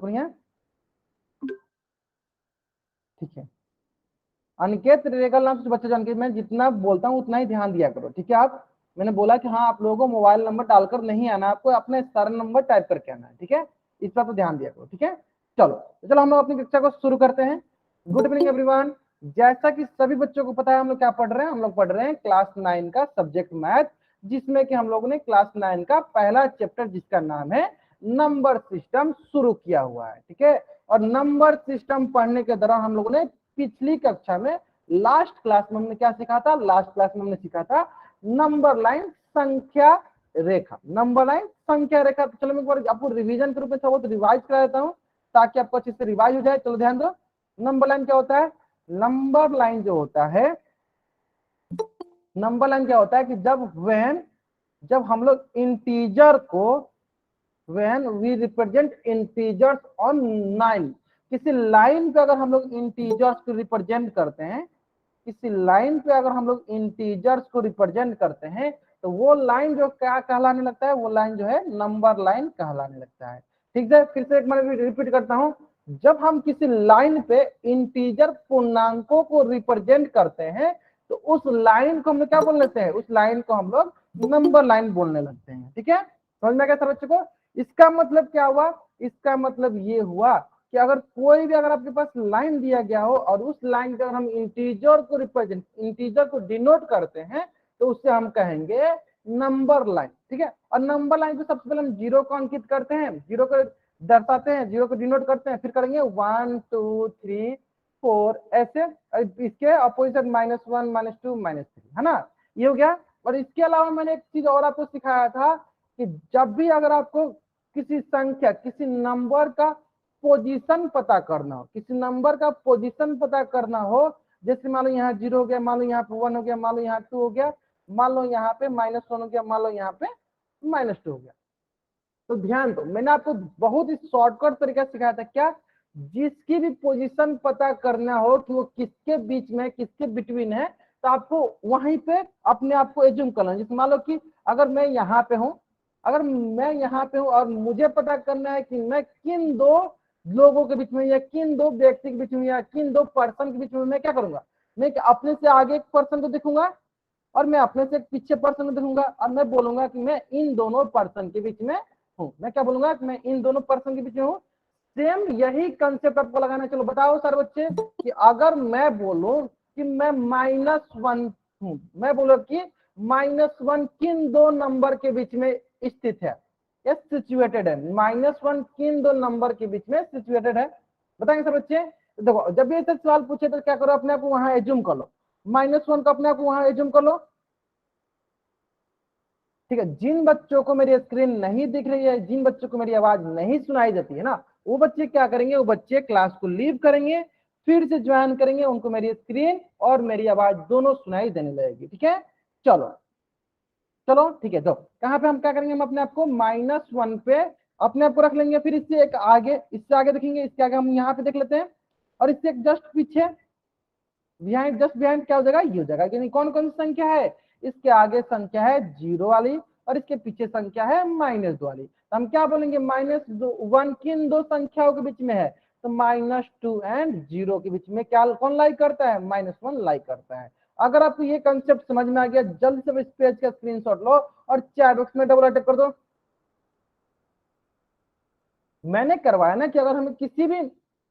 बढ़िया, ठीक है। अनिकेत रेगल नाम से बच्चे जान के, मैं जितना बोलता हूँ उतना ही ध्यान दिया करो, ठीक है। आप, मैंने बोला कि हाँ आप लोगों को मोबाइल नंबर डालकर नहीं आना, आपको अपने सारा नंबर टाइप करके आना है, ठीक है। इस पर तो ध्यान दिया करो, ठीक है। चलो हम लोग अपनी कक्षा को शुरू करते हैं। Good evening everyone. जैसा कि सभी बच्चों को पता है, हम लोग क्या पढ़ रहे हैं, हम लोग पढ़ रहे हैं क्लास 9 का सब्जेक्ट मैथ, जिसमें कि हम लोगों ने क्लास 9 का पहला चैप्टर जिसका नाम है नंबर सिस्टम शुरू किया हुआ है, ठीक है। और नंबर सिस्टम पढ़ने के दौरान हम लोगों ने पिछली कक्षा में लास्ट क्लास में हमने क्या सीखा था, लास्ट क्लास में हमने सीखा था नंबर लाइन संख्या रेखा, नंबर लाइन संख्या रेखा। तो चलो मैं एक बार आपको रिवीजन के रूप में सब तो रिवाइज करा देता हूँ ताकि आपको अच्छे से रिवाइज हो जाए। चलो ध्यान दो, नंबर लाइन क्या होता है। नंबर लाइन जो होता है, नंबर लाइन क्या होता है कि जब हम लोग इंटीजर को, when we represent integers on 9, किसी लाइन पे अगर हम लोग इंटीजर्स को रिप्रेजेंट करते हैं, किसी लाइन पे अगर हम लोग इंटीजर्स को रिप्रेजेंट करते हैं, तो वो लाइन जो क्या कहलाने लगता है, वो लाइन जो है नंबर लाइन कहलाने लगता है, ठीक है। फिर से एक बार रिपीट करता हूं, जब हम किसी लाइन पे इंटीजर पूर्णांकों को रिप्रेजेंट करते हैं, तो उस लाइन को हम लोग क्या बोल लेते हैं, उस लाइन को हम लोग नंबर लाइन बोलने लगते हैं, ठीक है। समझ में क्या सर बच्चों को। इसका मतलब क्या हुआ, इसका मतलब ये हुआ कि अगर कोई भी अगर आपके पास लाइन दिया गया हो और उस लाइन के अगर हम इंटीजर को डिनोट करते हैं, तो उससे हम कहेंगे नंबर लाइन, ठीक है। और नंबर लाइन को सबसे पहले हम जीरो को अंकित करते हैं, जीरो को दर्शाते हैं, जीरो को डिनोट करते हैं, फिर करेंगे 1 2 3 4 ऐसे, इसके अपोजिट -1 -2 -3, है ना, ये हो गया। और इसके अलावा मैंने एक चीज और आपको सिखाया था कि जब भी अगर आपको किसी संख्या, किसी नंबर का पोजीशन पता करना हो, किसी नंबर का पोजीशन पता करना हो, जैसे मान लो यहाँ 0 हो गया, मान लो यहाँ पे 1 हो गया, मान लो यहाँ 2 हो गया, मान लो यहाँ पे -1 हो गया, मान लो यहाँ पे -2 हो गया, तो ध्यान दो, मैंने आपको बहुत ही शॉर्टकट तरीका सिखाया था, क्या, जिसकी भी पोजीशन पता करना हो कि वो किसके बीच में, किसके बिटवीन है, तो आपको वहीं पे अपने आप को एज्यूम करना। जैसे मान लो कि अगर मैं यहाँ पे हूँ, अगर मैं यहाँ पे हूँ और मुझे पता करना है कि मैं किन दो लोगों के बीच में, या किन दो व्यक्ति के बीच में, या किन दो पर्सन के बीच में, मैं क्या करूंगा, मैं अपने से आगे एक पर्सन को देखूंगा और मैं अपने से पीछे पर्सन को देखूंगा और मैं बोलूंगा कि मैं इन दोनों पर्सन के बीच में हूँ। मैं क्या बोलूंगा कि मैं इन दोनों पर्सन के बीच में हूँ। सेम यही कंसेप्ट आपको लगाना है। चलो बताओ सर बच्चे कि अगर मैं बोलूं कि मैं -1 हूं, मैं बोलो कि -1 किन दो नंबर के बीच में स्थित है या सिचुएटेड है, -1 किन दो नंबर के बीच में सिचुएटेड है, बताएंगे सर बच्चे। देखो जब भी ऐसे सवाल पूछे तो क्या करो, अपने आप को वहां एज्यूम कर लो, -1 का अपने आप को वहां एज्यूम कर लो, ठीक है। जिन बच्चों को मेरी स्क्रीन नहीं दिख रही है, जिन बच्चों को मेरी आवाज नहीं सुनाई देती है ना, वो बच्चे क्या करेंगे, वो बच्चे क्लास को लीव करेंगे, फिर से ज्वाइन करेंगे, उनको मेरी स्क्रीन और मेरी आवाज दोनों सुनाई देने लगेगी, ठीक है। चलो चलो ठीक है, तो कहां पे हम क्या करेंगे, हम अपने आप को -1 पे अपने आप को रख लेंगे, फिर इससे एक आगे, इससे आगे देखेंगे, इसके आगे हम यहाँ पे देख लेते हैं, और इससे एक जस्ट पीछे, बिहाइंड, जस्ट बिहाइंड क्या हो जाएगा, ये हो जाएगा कि नहीं, कौन कौन सी संख्या है, इसके आगे संख्या है 0 वाली और इसके पीछे संख्या है -2 वाली, तो हम क्या बोलेंगे, -1 किन दो संख्याओं के बीच में है, तो -2 एंड 0 के बीच में क्या कौन लाई करता है, -1 लाई करता है। अगर आपको ये कंसेप्ट समझ में आ गया, जल्द से इस पेज का स्क्रीनशॉट लो और चैट बॉक्स में डबल अटैक कर दो। मैंने करवाया ना कि अगर हमें किसी भी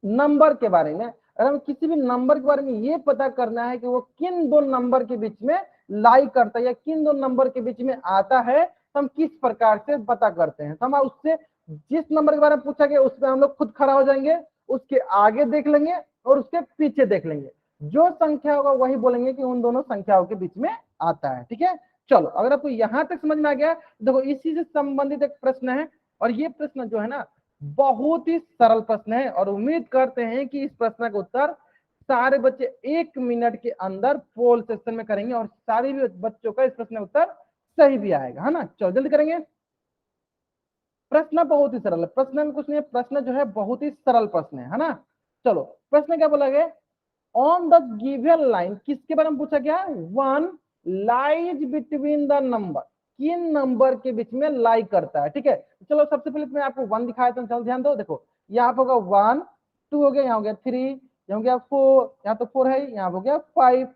नंबर के बारे में, अगर हमें किसी भी नंबर के बारे में ये पता करना है कि वो किन दो नंबर के बीच में लाई करता है या किन दो नंबर के बीच में आता है, तो हम किस प्रकार से पता करते हैं, तो हम उससे जिस नंबर के बारे में पूछा गया उस पर हम लोग खुद खड़ा हो जाएंगे, उसके आगे देख लेंगे और उसके पीछे देख लेंगे, जो संख्या होगा वही बोलेंगे कि उन दोनों संख्याओं के बीच में आता है, ठीक है। चलो अगर आपको यहां तक समझ में आ गया, देखो इसी से संबंधित एक प्रश्न है, और ये प्रश्न जो है ना बहुत ही सरल प्रश्न है, और उम्मीद करते हैं कि इस प्रश्न का उत्तर सारे बच्चे 1 मिनट के अंदर पोल सेक्शन में करेंगे और सारे भी बच्चों का इस प्रश्न का उत्तर सही भी आएगा, है ना। चलो जल्दी करेंगे। प्रश्न बहुत ही सरल है, प्रश्न में कुछ नहीं है, प्रश्न जो है बहुत ही सरल प्रश्न है ना। चलो प्रश्न क्या बोला गया, ऑन द गिवन लाइन, किसके बारे में पूछा गया, 1 लाइज बिटवीन द नंबर, किन नंबर के बीच में लाई करता है, ठीक है। चलो सबसे पहले मैं आपको 1 दिखाया था, चलो ध्यान दो, देखो यहाँ पे होगा 1, 2 हो गया, यहाँ हो गया 3, यहाँ हो गया 4, यहाँ तो 4 है, यहाँ हो गया 5,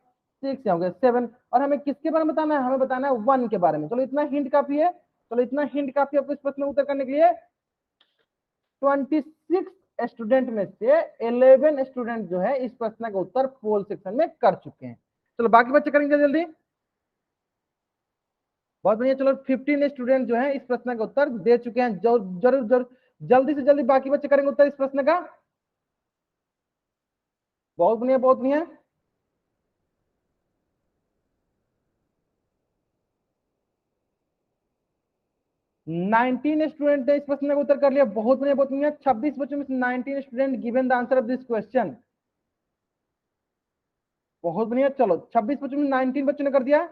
6, यहाँ हो गया 7। और हमें किसके बारे में बताना है? हमें बताना है 1 के बारे में। चलो इतना हिंट काफी है, चलो इतना हिंट काफी है आपको इस प्रश्न में उत्तर करने के लिए। 26 स्टूडेंट में से 11 स्टूडेंट जो है इस प्रश्न का उत्तर पोल सेक्शन में कर चुके हैं। चलो बाकी बच्चे करेंगे जल्दी, बहुत बढ़िया। चलो 15 स्टूडेंट जो है इस प्रश्न का उत्तर दे चुके हैं। जरूर जरूर जल्दी से जल्दी बाकी बच्चे करेंगे उत्तर इस प्रश्न का। बहुत बढ़िया, बहुत बढ़िया। 19 स्टूडेंट ने इस प्रश्न का उत्तर कर लिया, बहुत बढ़िया, बहुत बढ़िया। 26 बच्चों में से 19 student given the answer of this question, बहुत बढ़िया। चलो 26 बच्चों में 19 बच्चों ने कर दिया।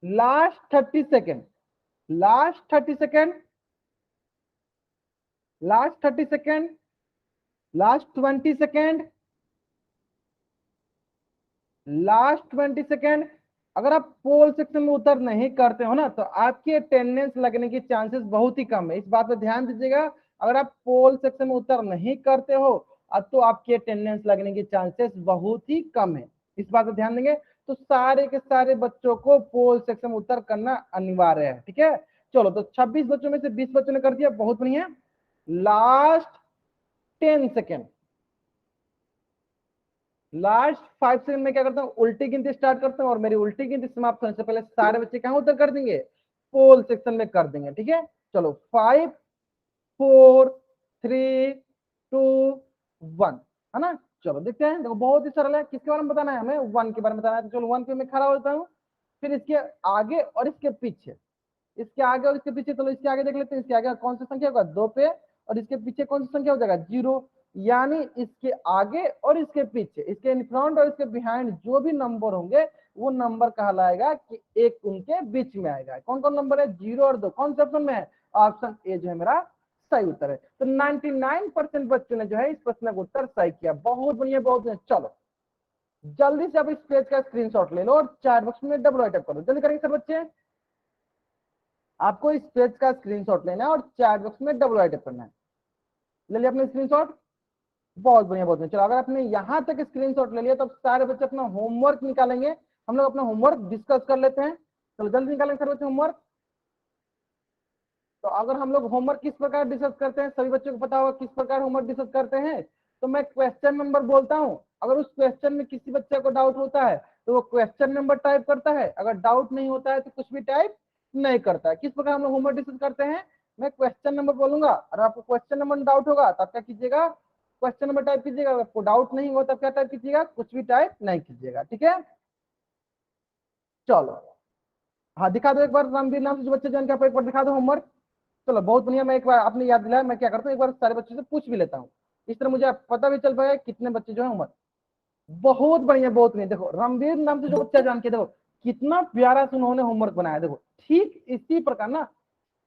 Last 30 second, last 30 second, last 30 second, last 20 second, last 20 second. अगर आप पोल सेक्शन में उत्तर नहीं करते हो ना तो आपकी अटेंडेंस लगने की चांसेस बहुत ही कम है, इस बात पर ध्यान दीजिएगा। अगर आप पोल सेक्शन में उत्तर नहीं करते हो अब तो आपकी अटेंडेंस लगने की चांसेस बहुत ही कम है, इस बात पर ध्यान देंगे। तो सारे के सारे बच्चों को पोल सेक्शन में उत्तर करना अनिवार्य है, ठीक है। चलो तो 26 बच्चों में से 20 बच्चों ने कर दिया, बहुत बढ़िया। लास्ट 10 सेकेंड, लास्ट 5 सेकंड में क्या करता हूँ, उल्टी गिनती स्टार्ट करता हूँ और मेरी उल्टी गिनती समाप्त होने से पहले सारे बच्चे कहां उत्तर कर देंगे? पोल सेक्शन में कर देंगे, ठीक है। चलो 5, 4, 3, 2, 1, है ना। चलो देखते हैं, देखो बहुत ही सरल है। किसके बारे में बताना है हमें? 1 के बारे में बताना है। तो चलो 1 पे मैं खड़ा होता हूँ, फिर इसके आगे और इसके पीछे, इसके आगे और इसके पीछे। चलो इसके आगे देख लेते हैं, इसके आगे कौन सी संख्या होगा? 2 पे, और इसके पीछे कौन सी संख्या हो जाएगा? 0। यानी इसके आगे और इसके पीछे, इसके इन फ्रंट और इसके बिहाइंड जो भी नंबर होंगे वो नंबर कहलाएगा कि एक उनके बीच में आएगा। कौन कौन नंबर है? 0 और 2। कौन से ऑप्शन में है? ऑप्शन ए जो है मेरा सही उत्तर है। तो 99% बच्चों ने जो है इस प्रश्न का उत्तर सही किया, बहुत बढ़िया, बहुत बढ़िया। चलो जल्दी से आप इस पेज का स्क्रीनशॉट ले लो और चैट बॉक्स में डबल राइट अप करो, जल्दी करेंगे सर बच्चे। आपको इस पेज का स्क्रीनशॉट लेना है और चैट बॉक्स में डबल राइट करना है। ले लिया अपने स्क्रीनशॉट? बहुत बढ़िया, बहुत बढ़िया। चलो अगर आपने यहां तक स्क्रीनशॉट ले लिया तो सारे बच्चे अपना होमवर्क निकालेंगे, हम लोग अपना होमवर्क डिस्कस कर लेते हैं। चलो जल्दी निकालेंगे सर बच्चे होमवर्क। तो अगर हम लोग होमवर्क किस प्रकार डिस्कस करते हैं, सभी बच्चों को पता होगा किस प्रकार होमवर्क डिस्कस करते हैं। तो मैं क्वेश्चन नंबर बोलता हूं, अगर उस क्वेश्चन में किसी बच्चे को डाउट होता है तो वो क्वेश्चन नंबर टाइप करता है, अगर डाउट नहीं होता है तो कुछ भी टाइप नहीं करता है। किस प्रकार हम लोग होमवर्क डिस्कस करते हैं? मैं क्वेश्चन नंबर बोलूंगा और आपको क्वेश्चन नंबर डाउट होगा तब क्या कीजिएगा? क्वेश्चन नंबर टाइप कीजिएगा। अगर आपको डाउट नहीं होगा तब क्या टाइप कीजिएगा? कुछ भी टाइप नहीं कीजिएगा, ठीक है। चलो हाँ दिखा दो एक बार, रणवीर नाम से जो बच्चे ज्वाइन किया एक बार दिखा दो होमवर्क। चलो बहुत बढ़िया। मैं एक बार आपने याद दिलाया, मैं क्या करता हूँ एक बार सारे बच्चों से पूछ भी लेता हूँ, इस तरह मुझे पता भी चल पाएगा कितने बच्चे जो है होमवर्क। बहुत बढ़िया, बहुत बढ़िया। देखो रणवीर नाम से जो बच्चा जान के देखो कितना प्यारा से उन्होंने होमवर्क बनाया। देखो ठीक इसी प्रकार ना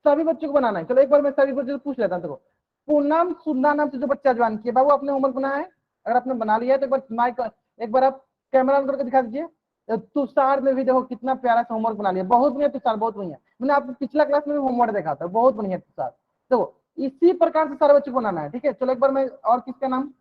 सभी बच्चों को बनाना है। चलो एक बार मैं सभी बच्चों से पूछ लेता हूँ। देखो पूनम सुंदर नाम से जो बच्चा ज्वाइन किया, बाबू आपने होमवर्क बनाया है? अगर आपने बना लिया है तो एक बार माइक, एक बार आप कैमरा ऑन करके दिखा दीजिए। तुषार ने भी देखो कितना प्यारा सा होमवर्क बना लिया, बहुत बढ़िया तुषार, बहुत बढ़िया। मैंने आपको पिछला क्लास में भी होमवर्क देखा था, बहुत बढ़िया तुषार। देखो इसी प्रकार से सारे बच्चों को बनाना है, ठीक है। चलो एक बार मैं, और किसका नाम?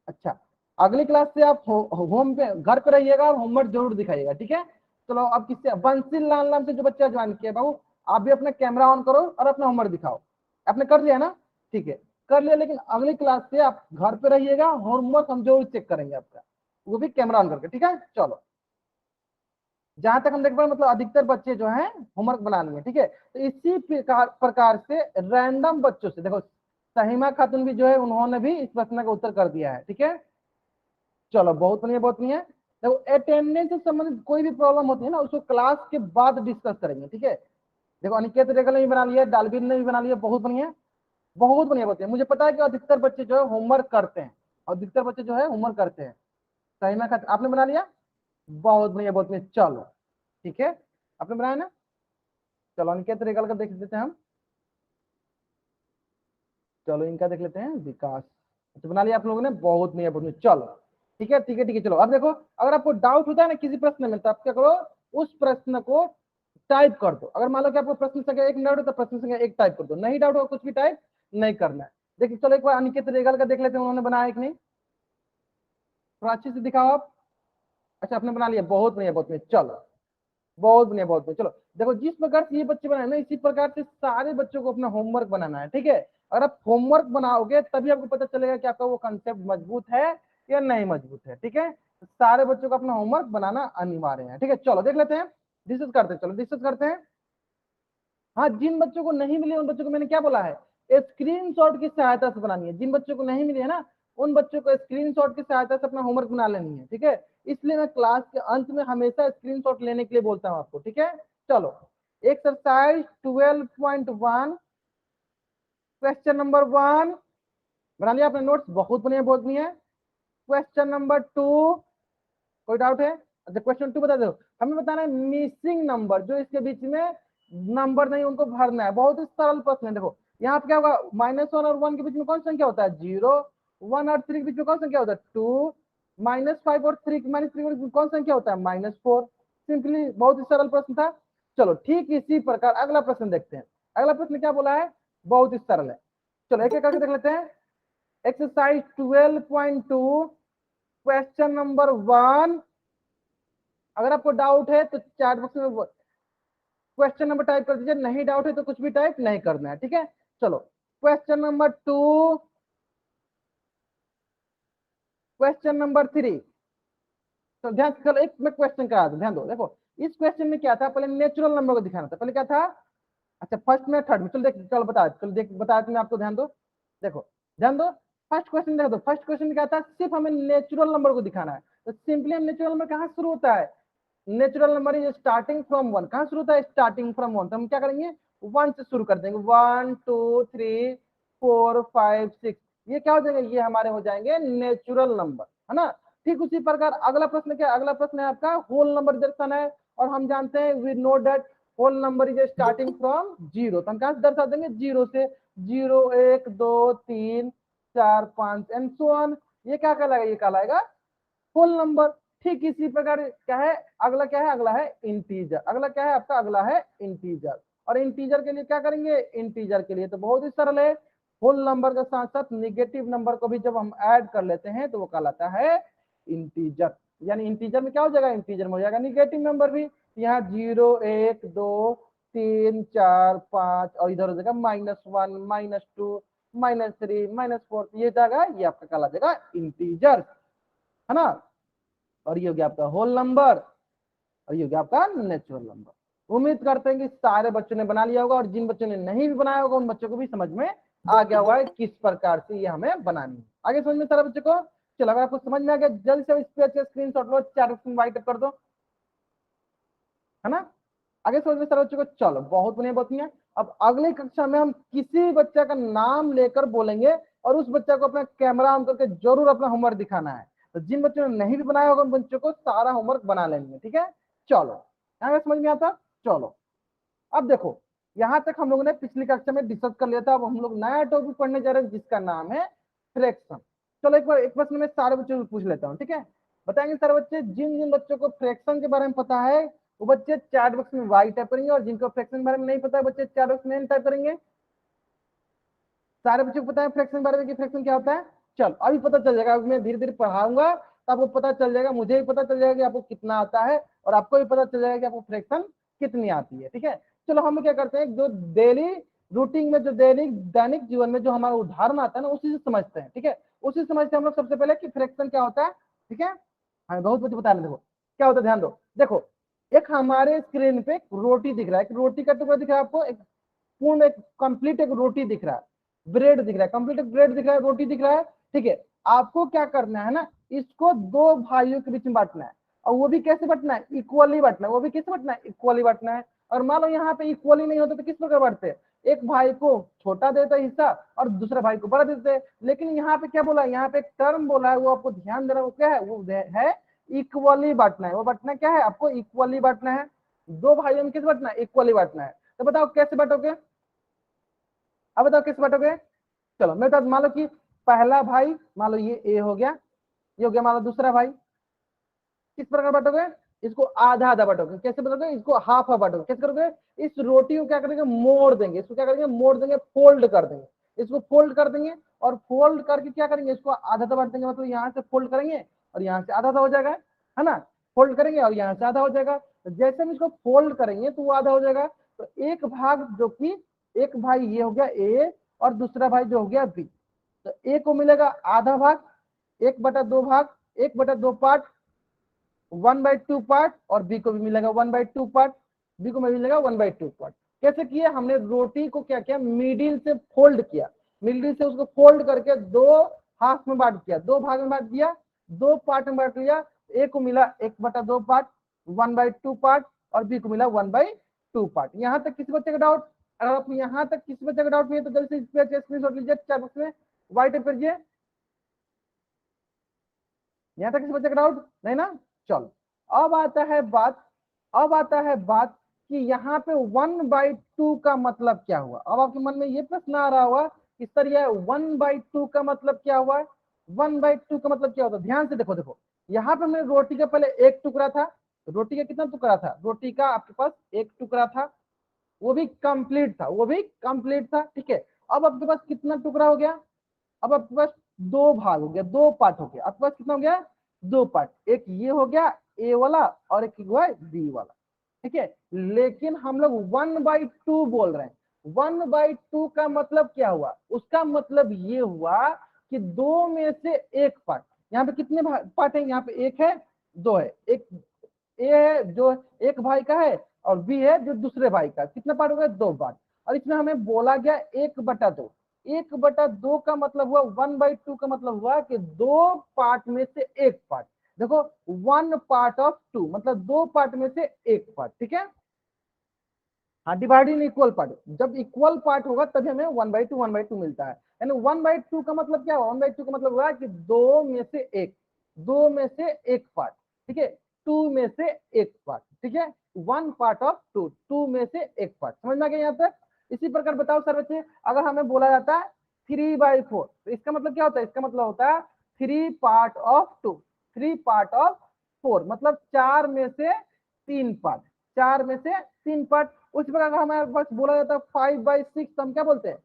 अच्छा, अगली क्लास से आप होम पे घर पे रहिएगा और होमवर्क जरूर दिखाइएगा, ठीक है। चलो अब किससे? बंसी लाल नाम से जो बच्चा ज्वाइन किया, बाबू आप भी अपना कैमरा ऑन करो और अपना होमवर्क दिखाओ। आपने कर लिया ना? ठीक है कर लिया, लेकिन अगली क्लास से आप घर पे रहिएगा, होमवर्क हम जरूर चेक करेंगे आपका, वो भी कैमरा ऑन करके, ठीक है। चलो जहां तक हम देख पाए मतलब अधिकतर बच्चे जो हैं होमवर्क बना लिए, ठीक है। तो इसी प्रकार से रैंडम बच्चों से देखो सहीमा खातून भी जो है उन्होंने भी इस प्रश्न का उत्तर कर दिया है, ठीक है। चलो बहुत बढ़िया, बहुत बढ़िया। देखो अटेंडेंस से संबंधित कोई भी प्रॉब्लम होती है ना उसको क्लास के बाद डिस्कस करेंगे, ठीक है। देखो अनिकेत रेगल ने भी बना लिया, डालबिन ने भी बना लिया, बहुत बढ़िया, बहुत बढ़िया बच्चे। मुझे पता है कि अधिकतर बच्चे जो है होमवर्क करते हैं, अधिकतर बच्चे जो है होमवर्क करते हैं। सहीमा खातून आपने बना लिया, बहुत बढ़िया, बहुत बढ़िया। चलो ठीक है, आपने बनाया ना। चलो अनिकेत रेगल का देख लेते हैं हम। चलो इनका देख लेते हैं, विकास। अच्छा बना लिया आप लोगों ने, बहुत बढ़िया, बहुत बढ़िया। चलो ठीक है, ठीक है, ठीक है। चलो अब देखो अगर आपको डाउट होता है ना किसी प्रश्न में तो आप क्या करो, उस प्रश्न को टाइप कर दो। अगर मान लो कि आपको प्रश्न संख्या 1 डाउट है तो प्रश्न संख्या 1 टाइप कर दो, नहीं डाउट हो कुछ भी टाइप नहीं करना है। देखिए चलो एक बार अनिकेत रेगल का देख लेते हैं उन्होंने बनाया कि नहीं, थोड़ा अच्छे से दिखाओ आप। अच्छा आपने बना लिया, बहुत बढ़िया बहुत बढ़िया, चलो बहुत बढ़िया बहुत बढ़िया। चलो देखो जिस प्रकार से ये बच्चे बनाए ना, इसी प्रकार से सारे बच्चों को अपना होमवर्क बनाना है, ठीक है। अगर आप होमवर्क बनाओगे तभी आपको पता चलेगा कि आपका वो कंसेप्ट मजबूत है या नहीं मजबूत है, ठीक है। तो सारे बच्चों को अपना होमवर्क बनाना अनिवार्य है, ठीक है। चलो देख लेते हैं, डिस्कस करते हैं, चलो डिस्कस करते हैं। हाँ जिन बच्चों को नहीं मिली उन बच्चों को मैंने क्या बोला है, स्क्रीनशॉट की सहायता से बनानी है। जिन बच्चों को नहीं मिली है ना, उन बच्चों को स्क्रीनशॉट की सहायता से अपना होमवर्क बना लेनी है, ठीक है। इसलिए मैं क्लास के अंत में हमेशा स्क्रीनशॉट लेने के लिए बोलता हूँ आपको, ठीक है। चलो एक्सरसाइज 12.1 क्वेश्चन नंबर 1 बना लिया आपने नोट्स, बहुत बढ़िया बहुत बढ़िया। क्वेश्चन नंबर 2, कोई डाउट है? अच्छा क्वेश्चन 2 बता दो, हमें बताना है मिसिंग नंबर, जो इसके बीच में नंबर नहीं उनको भरना है। बहुत ही सरल प्रश्न है। देखो यहाँ पे क्या होगा, -1 और 1 के बीच में कौन संख्या होता है, 0। 1 और 3 के बीच में कौन संख्या होता है, 2। -5 और 3 -3 के बीच में कौन संख्या होता है, -4। सिंपली बहुत ही सरल प्रश्न था। चलो ठीक इसी प्रकार अगला प्रश्न देखते हैं। अगला प्रश्न क्या बोला है, बहुत ही सरल है। चलो एक एक करके देख लेते हैं। Exercise 12.2 question number 1। अगर आपको डाउट है तो चैट बॉक्स में क्वेश्चन नंबर टाइप कर दीजिए, नहीं डाउट है तो कुछ भी टाइप नहीं करना है, ठीक है। चलो क्वेश्चन नंबर 2, क्वेश्चन नंबर 3। तो ध्यान से, चलो एक मैं क्वेश्चन करा दूं, ध्यान दो। देखो इस क्वेश्चन में क्या था, पहले नेचुरल नंबर को दिखाना था, पहले क्या था, अच्छा फर्स्ट में थर्ड में, चलो देख चलो बता, चलो देख बता मैं आपको, ध्यान दो। देखो ध्यान दो, फर्स्ट क्वेश्चन देखो, फर्स्ट क्वेश्चन में क्या था, सिर्फ हमें नेचुरल नंबर को दिखाना है। तो सिंपली हम नेचुरल नंबर कहाँ शुरू होता है, natural number is starting from 1, कहां शुरू होता है, स्टार्टिंग फ्रॉम 1। तो हम क्या करेंगे, 1 से शुरू कर देंगे, 1 2 3 4 5 6, ये क्या हो जाएंगे, ये हमारे हो जाएंगे नेचुरल नंबर, है ना। ठीक उसी प्रकार अगला प्रश्न क्या, अगला प्रश्न है आपका होल नंबर दर्शाना है, और हम जानते हैं we know that whole number is starting from 0। तो हम कहां से दर्शा देंगे, 0 से, 0 1 2 3 4 5 एंड सो ऑन, ये क्या कहलाएगा, ये कहलाएगा होल नंबर। ठीक इसी प्रकार क्या है, अगला क्या है, अगला है इंटीजर। अगला क्या है आपका, अगला है इंटीजर। और इंटीजर के लिए क्या करेंगे, इंटीजर के लिए तो बहुत ही सरल है, होल नंबर के साथ साथ निगेटिव नंबर को भी जब हम ऐड कर लेते हैं तो वो कहलाता है इंटीजर। यानी इंटीजर में क्या हो जाएगा, इंटीजर में हो जाएगा निगेटिव नंबर भी। यहाँ 0 1 2 3 4 5 और इधर हो जाएगा -1 -2 -3 -4, ये जाएगा, ये आपका कहला जाएगा इंटीजर, है ना। और ये हो गया आपका होल नंबर, और ये हो गया आपका नेचुरल नंबर। उम्मीद करते हैं कि सारे बच्चों ने बना लिया होगा, और जिन बच्चों ने नहीं भी बनाया होगा उन बच्चों को भी समझ में आ गया हुआ है किस प्रकार से ये हमें बनानी है। आगे समझ में सारे बच्चों को, चलो अगर आपको समझ में आ गया जल्दी से इस पे स्क्रीन शॉट लो, चैट में वाइट कर दो, है ना। आगे समझ में सारे बच्चों को, चलो बहुत बढ़िया बहुत बढ़िया। अब अगली कक्षा में हम किसी बच्चे का नाम लेकर बोलेंगे, और उस बच्चे को अपना कैमरा ऑन करके जरूर अपना होमवर्क दिखाना है। तो जिन बच्चों ने नहीं भी बनाया होगा उन बच्चों को सारा होमवर्क बना लेंगे, ठीक है। चलो यहाँ समझ में आता, चलो अब देखो यहाँ तक हम लोगों ने पिछली कक्षा में डिस्कस कर लिया था। अब हम लोग नया टॉपिक पढ़ने जा रहे हैं जिसका नाम है फ्रैक्शन। चलो एक बार एक प्रश्न में सारे बच्चों से पूछ लेता हूँ, ठीक है। बताएंगे सारे बच्चे, जिन जिन बच्चों को फ्रैक्शन के बारे में पता है वो बच्चे चैट बॉक्स में वाई टाइप करेंगे, और जिनको फ्रैक्शन के बारे में नहीं पता है बच्चे चैट बॉक्स में एन टाइप करेंगे। सारे बच्चों को पता है फ्रैक्शन के बारे में कि फ्रैक्शन क्या होता है। चल अभी पता चल जाएगा, मैं धीरे धीरे पढ़ाऊंगा तो आपको पता चल जाएगा, मुझे भी पता चल जाएगा कि आपको कितना आता है, और आपको भी पता चल जाएगा कि आपको फ्रैक्शन कितनी आती है, ठीक है। चलो हम क्या करते हैं, जो डेली रूटीन में, जो दैनिक जीवन में जो हमारा उदाहरण आता है ना, उसी से समझते हैं, ठीक है। उसी समझते हैं हम लोग सबसे पहले कि फ्रैक्शन क्या होता है, ठीक है। हमें बहुत बच्चे बता रहे, देखो क्या होता है, ध्यान दो। देखो एक हमारे स्क्रीन पे एक रोटी दिख रहा है, एक रोटी का टुकड़ा दिख रहा है आपको, एक पूर्ण एक कंप्लीट एक रोटी दिख रहा है, ब्रेड दिख रहा है, कंप्लीट एक ब्रेड दिख रहा है, रोटी दिख रहा है, ठीक है। आपको क्या करना है ना, इसको दो भाइयों के बीच में बांटना है, और वो भी कैसे बांटना है, इक्वली बांटना है, वो भी कैसे बांटना है, इक्वली बांटना है। और मान लो यहाँ पे इक्वली नहीं होता तो किस प्रकार बांटते हैं, एक भाई को छोटा देता है हिस्सा और दूसरे भाई को बड़ा देते हैं। लेकिन यहाँ पे क्या बोला है, यहाँ पे एक टर्म बोला है, वो आपको ध्यान देना, वो क्या है, वो है इक्वली बांटना है। वो बांटना क्या है, आपको इक्वली बांटना है, दो भाइयों में किस बांटना है, इक्वली बांटना है। तो बताओ कैसे बांटोगे, अब बताओ किस बांटोगे। चलो मैं बता, मान लो कि पहला भाई, मान लो ये ए हो गया, ये हो गया मान लो दूसरा भाई, किस प्रकार बांटोगे, इसको आधा आधा बांटोगे। कैसे बांटोगे, इसको हाफ हाफ बांटोगे। कैसे करोगे, इस रोटी को क्या करेंगे, मोड़ देंगे, इसको क्या करेंगे, मोड़ देंगे, फोल्ड कर देंगे। इसको फोल्ड कर देंगे और फोल्ड करके क्या करेंगे, इसको आधा आधा बांट देंगे, मतलब यहाँ से फोल्ड करेंगे और यहाँ से आधा आधा हो जाएगा, है ना, फोल्ड करेंगे और यहाँ से आधा हो जाएगा। तो जैसे हम इसको फोल्ड करेंगे तो वो आधा हो जाएगा। तो एक भाग जो कि एक भाई ये हो गया ए और दूसरा भाई जो हो गया बी, तो ए को मिलेगा आधा भाग, 1/2 भाग, 1/2 पार्ट, 1/2 पार्ट, और बी को भी मिलेगा 1/2 पार्ट, बी को मिलेगा 1/2 पार्ट। कैसे किया, हमने रोटी को क्या किया, मिडिल से फोल्ड किया, मिडिल से उसको फोल्ड करके दो हाफ में बांट दिया, दो भाग में बांट दिया, दो पार्ट में बांट लिया। ए को मिला 1/2 पार्ट, 1/2 पार्ट, और बी को मिला 1/2 पार्ट। यहाँ तक किसी बच्चे का डाउट? अगर आप यहाँ तक किसी बच्चे का डाउट नहीं है तो जल्दी से स्क्रीनशॉट लीजिए, चैट बॉक्स में व्हाइट टाइप करिए। यहाँ तक किसी बच्चे का डाउट नहीं ना? चलो अब आता है बात कि यहाँ पे 1/2 का मतलब क्या हुआ। अब आपके मन में ये प्रश्न आ रहा होगा कि सर ये 1/2 का मतलब क्या हुआ, 1/2 का मतलब क्या होता है। ध्यान से देखो, यहाँ पे मेरे रोटी का पहले एक टुकड़ा था, रोटी का कितना टुकड़ा था, रोटी का आपके पास एक टुकड़ा था, वो भी कंप्लीट था, ठीक है। अब आपके पास कितना टुकड़ा हो गया, अब आपके पास दो भाग हो गया, दो पार्ट हो गया, आपके पास कितना हो गया, दो पार्ट, एक ये हो गया ए वाला और एक हुआ बी वाला, ठीक है। लेकिन हम लोग 1/2 बोल रहे हैं। 1/2 का मतलब क्या हुआ, उसका मतलब ये हुआ कि दो में से एक पार्ट, यहाँ पे कितने पार्ट है, यहाँ पे एक है, दो है, एक ए है जो एक भाई का है और बी है जो दूसरे भाई का, कितना पार्ट हो गया, दो पार्ट। और इसमें हमें बोला गया 1/2, 1/2 का मतलब हुआ 1/2 का मतलब हुआ कि दो पार्ट में से एक पार्ट। देखो 1/2 मतलब दो पार्ट में से एक पार्ट, ठीक है। हाँ, डिवाइडिंग इक्वल पार्ट, जब इक्वल पार्ट होगा तभी हमें 1/2 मिलता है। यानी 1/2 का मतलब क्या हुआ, 1/2 का मतलब हुआ कि दो में से एक पार्ट, ठीक है, टू में से एक पार्ट, ठीक है, 1/2, टू में से एक पार्ट। समझ में आ गया यहाँ तक? इसी प्रकार बताओ सर बच्चे, अगर हमें बोला जाता है 3/4, तो इसका मतलब क्या होता है, इसका मतलब होता है 3/2, 3/4 मतलब चार में से तीन पार्ट, चार में से तीन पार्ट। उस प्रकार हमारे पास बोला जाता है 5/6, हम क्या बोलते हैं,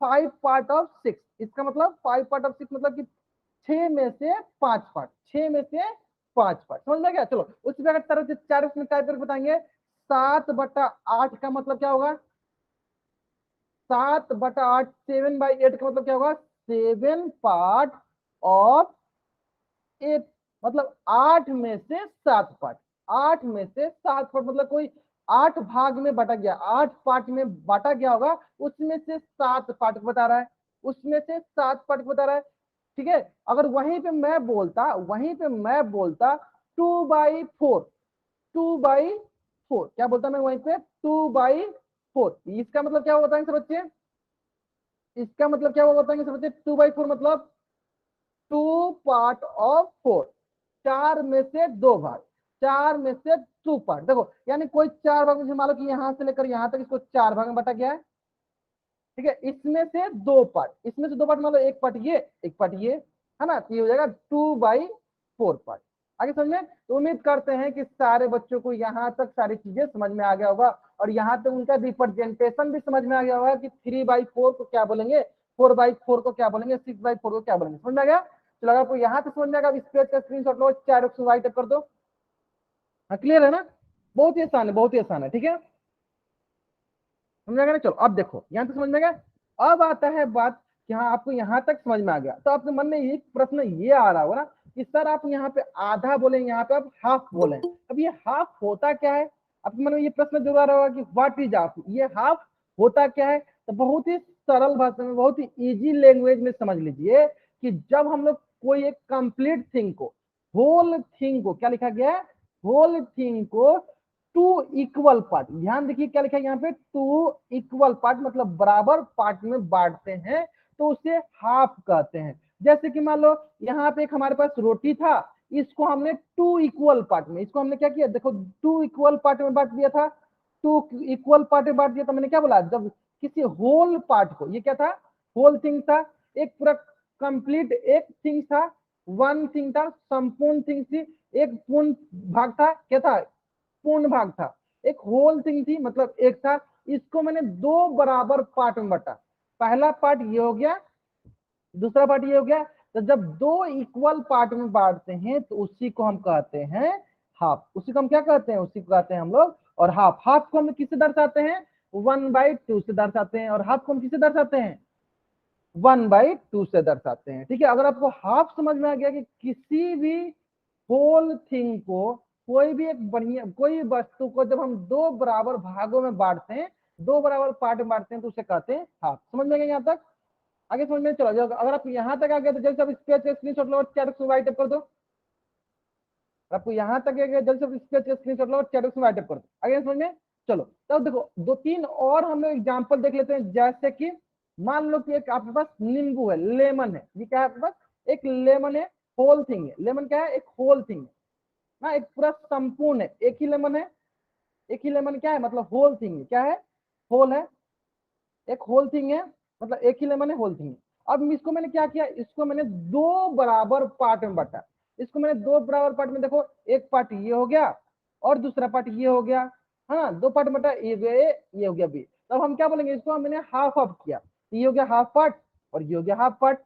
5/6। इसका मतलब 5/6 मतलब कि 6 में से 5 पार्ट, 6 में से 5 पार्ट। समझ में गया? चलो उसी प्रकार तरह से चार इसमें टाइप करके बताएंगे। 7/8 का मतलब क्या होगा, 7/8, 7/8 का मतलब क्या होगा, 7 पार्ट ऑफ 8, मतलब 8 में से 7 पार्ट, 8 में से 7 पार्ट मतलब कोई 8 भाग में बांटा गया, 8 पार्ट में बांटा गया होगा, उसमें से 7 पार्ट बता रहा है, उसमें से 7 पार्ट बता रहा है, ठीक है। अगर वहीं पे मैं बोलता 2/4, 2/4 क्या बोलता मैं वहीं पे, 2/4, इसका मतलब क्या हुआ बताएंगे सब बच्चे, इसका मतलब क्या हुआ बताएंगे सब बच्चे, 2/4 मतलब 2/4, चार में से दो भाग, चार में से 2 पार्ट। देखो यानी कोई चार भाग में, मान लो कि यहां से लेकर यहां तक इसको चार भाग में बांटा गया है, ठीक है, इसमें से दो पार्ट, इसमें से दो पार्ट, मान लो एक पार्ट ये, एक पार्ट ये, है ना, तो ये हो जाएगा 2/4 पार्ट। आगे समझ में? तो उम्मीद करते हैं कि सारे बच्चों को यहाँ तक सारी चीजें समझ में आ गया होगा और यहाँ तक उनका रिप्रेजेंटेशन भी समझ में आ गया होगा कि 3/4 को क्या बोलेंगे, 4/4 को क्या बोलेंगे, 6/4 को क्या बोलेंगे। समझ में आ गया? चलो अगर आपको यहाँ तक समझ में आएगा, इस पेज का स्क्रीनशॉट लो, चार राइट कर दो। हाँ क्लियर है ना? बहुत ही आसान है, बहुत ही आसान है, ठीक है, समझ में आ गया ना? चलो अब देखो यहाँ तक समझ में आ गया। अब आता है बात कि हाँ आपको यहाँ तक समझ में आ गया, तो आपके मन में एक प्रश्न ये आ रहा होगा ना कि सर आप यहाँ पे आधा बोले, यहाँ पे आप हाफ बोले, अब ये हाफ होता क्या है? आपके मन में ये प्रश्न जरूर आ रहा होगा कि व्हाट इज हाफ, ये हाफ होता क्या है? तो बहुत ही सरल भाषा में, बहुत ही इजी लैंग्वेज में समझ लीजिए कि जब हम लोग कोई एक कंप्लीट थिंग को, होल थिंग को, क्या लिखा गया है, होल थिंग को टू इक्वल पार्ट, ध्यान देखिए क्या लिखा है यहाँ पे, टू इक्वल पार्ट मतलब बराबर पार्ट में बांटते हैं तो उसे हाफ कहते हैं। जैसे कि मान लो यहाँ पे एक हमारे पास रोटी था, इसको हमने टू इक्वल पार्ट में, इसको हमने क्या किया, देखो टू इक्वल पार्ट में बांट दिया था, टू इक्वल पार्ट में बांट दिया था। मैंने क्या बोला, जब किसी होल पार्ट को, ये क्या था, होल थिंग था, एक पूरा कंप्लीट एक थिंग था, वन थिंग था, संपूर्ण थिंग थी, एक पूर्ण भाग था, क्या था, पूर्ण भाग था, एक होल थिंग थी मतलब एक था, इसको मैंने दो बराबर पार्ट में बांटा, पहला पार्ट ये हो गया, दूसरा पार्ट ये हो गया। तो जब दो इक्वल पार्ट में बांटते हैं तो उसी को हम कहते हैं हाफ। उसी को हम क्या कहते हैं, उसी को कहते हैं हम लोग। और हाफ, हाफ को हम किससे दर्शाते हैं, 1/2 से दर्शाते हैं। और हाफ को हम किससे दर्शाते हैं, 1/2 से दर्शाते हैं। ठीक है, अगर आपको हाफ समझ में आ गया कि किसी भी होल थिंग को, कोई भी एक बढ़िया कोई वस्तु को जब हम दो बराबर भागों में बांटते हैं, दो बराबर पार्ट में बांटते हैं, तो उसे कहते हैं हाफ। समझ में आ गया यहाँ तक, आगे समझ में चलो जाओ। अगर आप यहाँ तक आ गए तो जल्दी से आप स्केच का स्क्रीनशॉट लो और चैट में राइट अप कर दो। आपको यहाँ तक आ गया जल्दी से स्केच का स्क्रीनशॉट लो और चैट में राइट अप कर दो। आगे समझ में चलो। तब देखो दो तीन और हम लोग एग्जाम्पल देख लेते हैं। जैसे कि मान लो कि एक आपके पास नींबू है, लेमन है। ये क्या है आपके पास, एक लेमन है, होल थिंग है। लेमन क्या है, एक होल थिंग है ना, एक पूरा संपूर्ण है। एक ही लेमन है, एक ही लेमन क्या है, मतलब होल थिंग है। क्या है, होल है, एक होल थिंग है, मतलब एक ही लेमन है, होल थिंग है। अब इसको मैंने क्या किया, इसको मैंने दो बराबर पार्ट में बांटा। इसको मैंने दो बराबर पार्ट में, देखो एक पार्ट ये हो गया और दूसरा पार्ट ये हो गया, है ना। दो पार्ट बटा, ये हो गया बी। तब हम क्या बोलेंगे, इसको मैंने हाफ हाफ किया। ये हो गया हाफ पार्ट और ये हो गया हाफ पार्ट,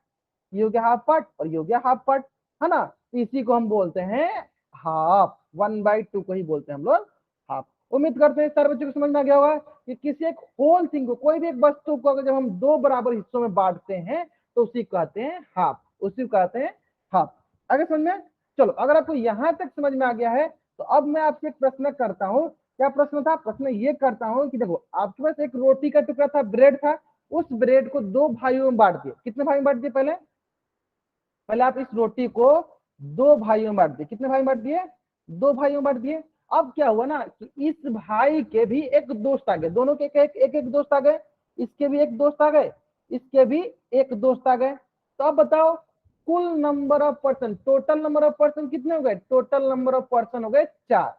ये हो गया हाफ पार्ट और ये हो गया हाफ पार्ट, है ना। तो इसी को हम बोलते हैं हाफ। 1/2 को ही बोलते हैं हम लोग हाफ। उम्मीद करते हैं सारे बच्चों को समझ में आ गया होगा कि किसी एक होल थिंग को, कोई भी एक वस्तु को अगर जब हम दो बराबर हिस्सों में बांटते हैं तो उसी को कहते हैं हाफ, उसी को कहते हैं हाफ। आगे समझ में चलो। अगर आपको यहां तक समझ में आ गया है तो अब मैं आपसे एक प्रश्न करता हूं। क्या प्रश्न था, प्रश्न ये करता हूं कि देखो आपके पास एक रोटी का टुकड़ा था, ब्रेड था। उस ब्रेड को दो भाइयों में बांट दिए। कितने भाई में बांट दिए, पहले पहले आप इस रोटी को दो भाइयों में बांट दिए। कितने भाई में बांट दिए, दो भाइयों में बांट दिए। अब क्या हुआ ना कि इस भाई के भी एक दोस्त आ गए, दोनों के एक दोस्त आ गए। इसके भी एक दोस्त आ गए, इसके भी एक दोस्त आ गए। तो अब बताओ कुल number of person, total number of person कितने हो गए, टोटल नंबर ऑफ पर्सन हो गए 4,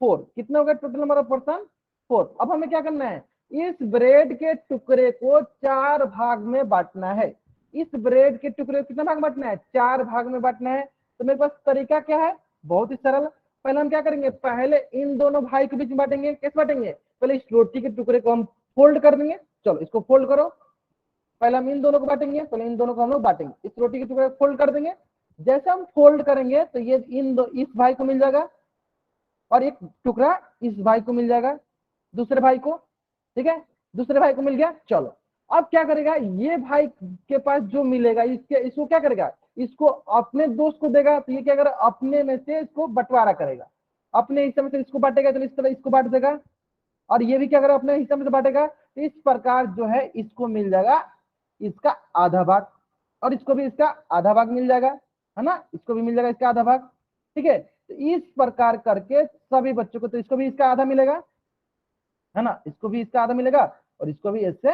4। कितने हो गए टोटल नंबर ऑफ पर्सन, 4। अब हमें क्या करना है, इस ब्रेड के टुकड़े को 4 भाग में बांटना है। इस ब्रेड के टुकड़े को कितना भाग बांटना है, 4 भाग में बांटना है। तो मेरे पास तरीका क्या है, बहुत ही सरल। पहले हम क्या करेंगे, पहले इन दोनों भाई के बीच में बांटेंगे। कैसे बांटेंगे, पहले इस रोटी के टुकड़े को हम फोल्ड कर देंगे। चलो इसको फोल्ड करो। पहले हम इन दोनों को बांटेंगे, पहले इन दोनों को हम लोग बांटेंगे। इस रोटी के टुकड़े को फोल्ड कर देंगे। जैसे हम फोल्ड करेंगे तो ये इस भाई को मिल जाएगा और एक टुकड़ा इस भाई को मिल जाएगा, दूसरे भाई को। ठीक है, दूसरे भाई को मिल गया। चलो अब क्या करेगा, ये भाई के पास जो मिलेगा इसको क्या करेगा, इसको अपने दोस्त को देगा। तो ये क्या करेगा, अपने में से इसको बंटवारा करेगा, अपने हिस्से में से इसको बांटेगा। तो इस तरह इसको बांट देगा। और ये भी क्या करेगा, अपने हिस्से में से बांटेगा। तो इस प्रकार जो है इसको मिल जाएगा इसका आधा भाग, और इसको भी इसका आधा भाग मिल जाएगा, है ना। इसको भी मिल जाएगा इसका आधा भाग। ठीक है, तो इस प्रकार करके सभी बच्चों को, तो इसको भी इसका आधा मिलेगा, है ना। इसको भी इसका आधा मिलेगा और इसको भी इससे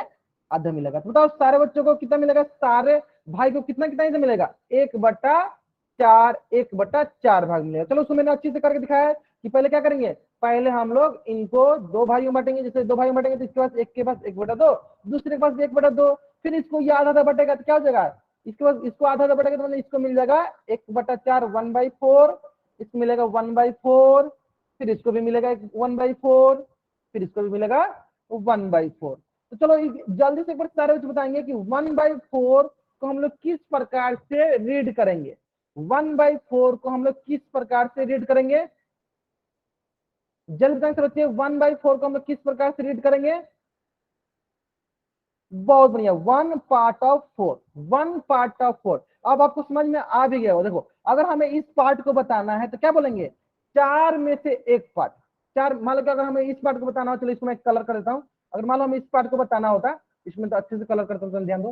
आधा मिलेगा। तो बताओ सारे बच्चों को कितना मिलेगा, सारे भाई को कितना कितना हिस्सा मिलेगा, 1/4, 1/4 भाग मिलेगा। चलो उसको मैंने अच्छी से करके दिखाया है कि पहले क्या करेंगे, पहले हम लोग इनको दो भाइयों में बांटेंगे। जैसे दो भाइयों में बांटेंगे तो इसके पास एक के पास 1/2, दूसरे के पास 1/2। फिर इसको ये आधा आधा बटेगा तो क्या हो जाएगा, इसके पास इसको आधा आधा बटेगा तो मतलब इसको मिल जाएगा 1/4, 1/4। इसको मिलेगा 1/4, फिर इसको भी मिलेगा 1/4, फिर इसको भी मिलेगा 1/4। तो चलो जल्दी से एक बार सारे बच्चे बताएंगे कि 1/4 को हम लोग किस प्रकार से रीड करेंगे। 1/4 को हम लोग किस प्रकार से रीड करेंगे, जल्दी बताएंगे बच्चे। 1/4 को हम लोग किस प्रकार से रीड करेंगे, बहुत बढ़िया, 1/4, 1/4। अब आपको समझ में आ भी गया हो। देखो अगर हमें इस पार्ट को बताना है तो क्या बोलेंगे, 4 में से एक पार्ट। 4 मान लो कि अगर हमें इस पार्ट को बताना हो, चलो इसको मैं कलर कर देता हूँ। अगर मान लो हमें इस पार्ट को बताना होता, इसमें तो अच्छे से कलर करता हूँ, ध्यान दो।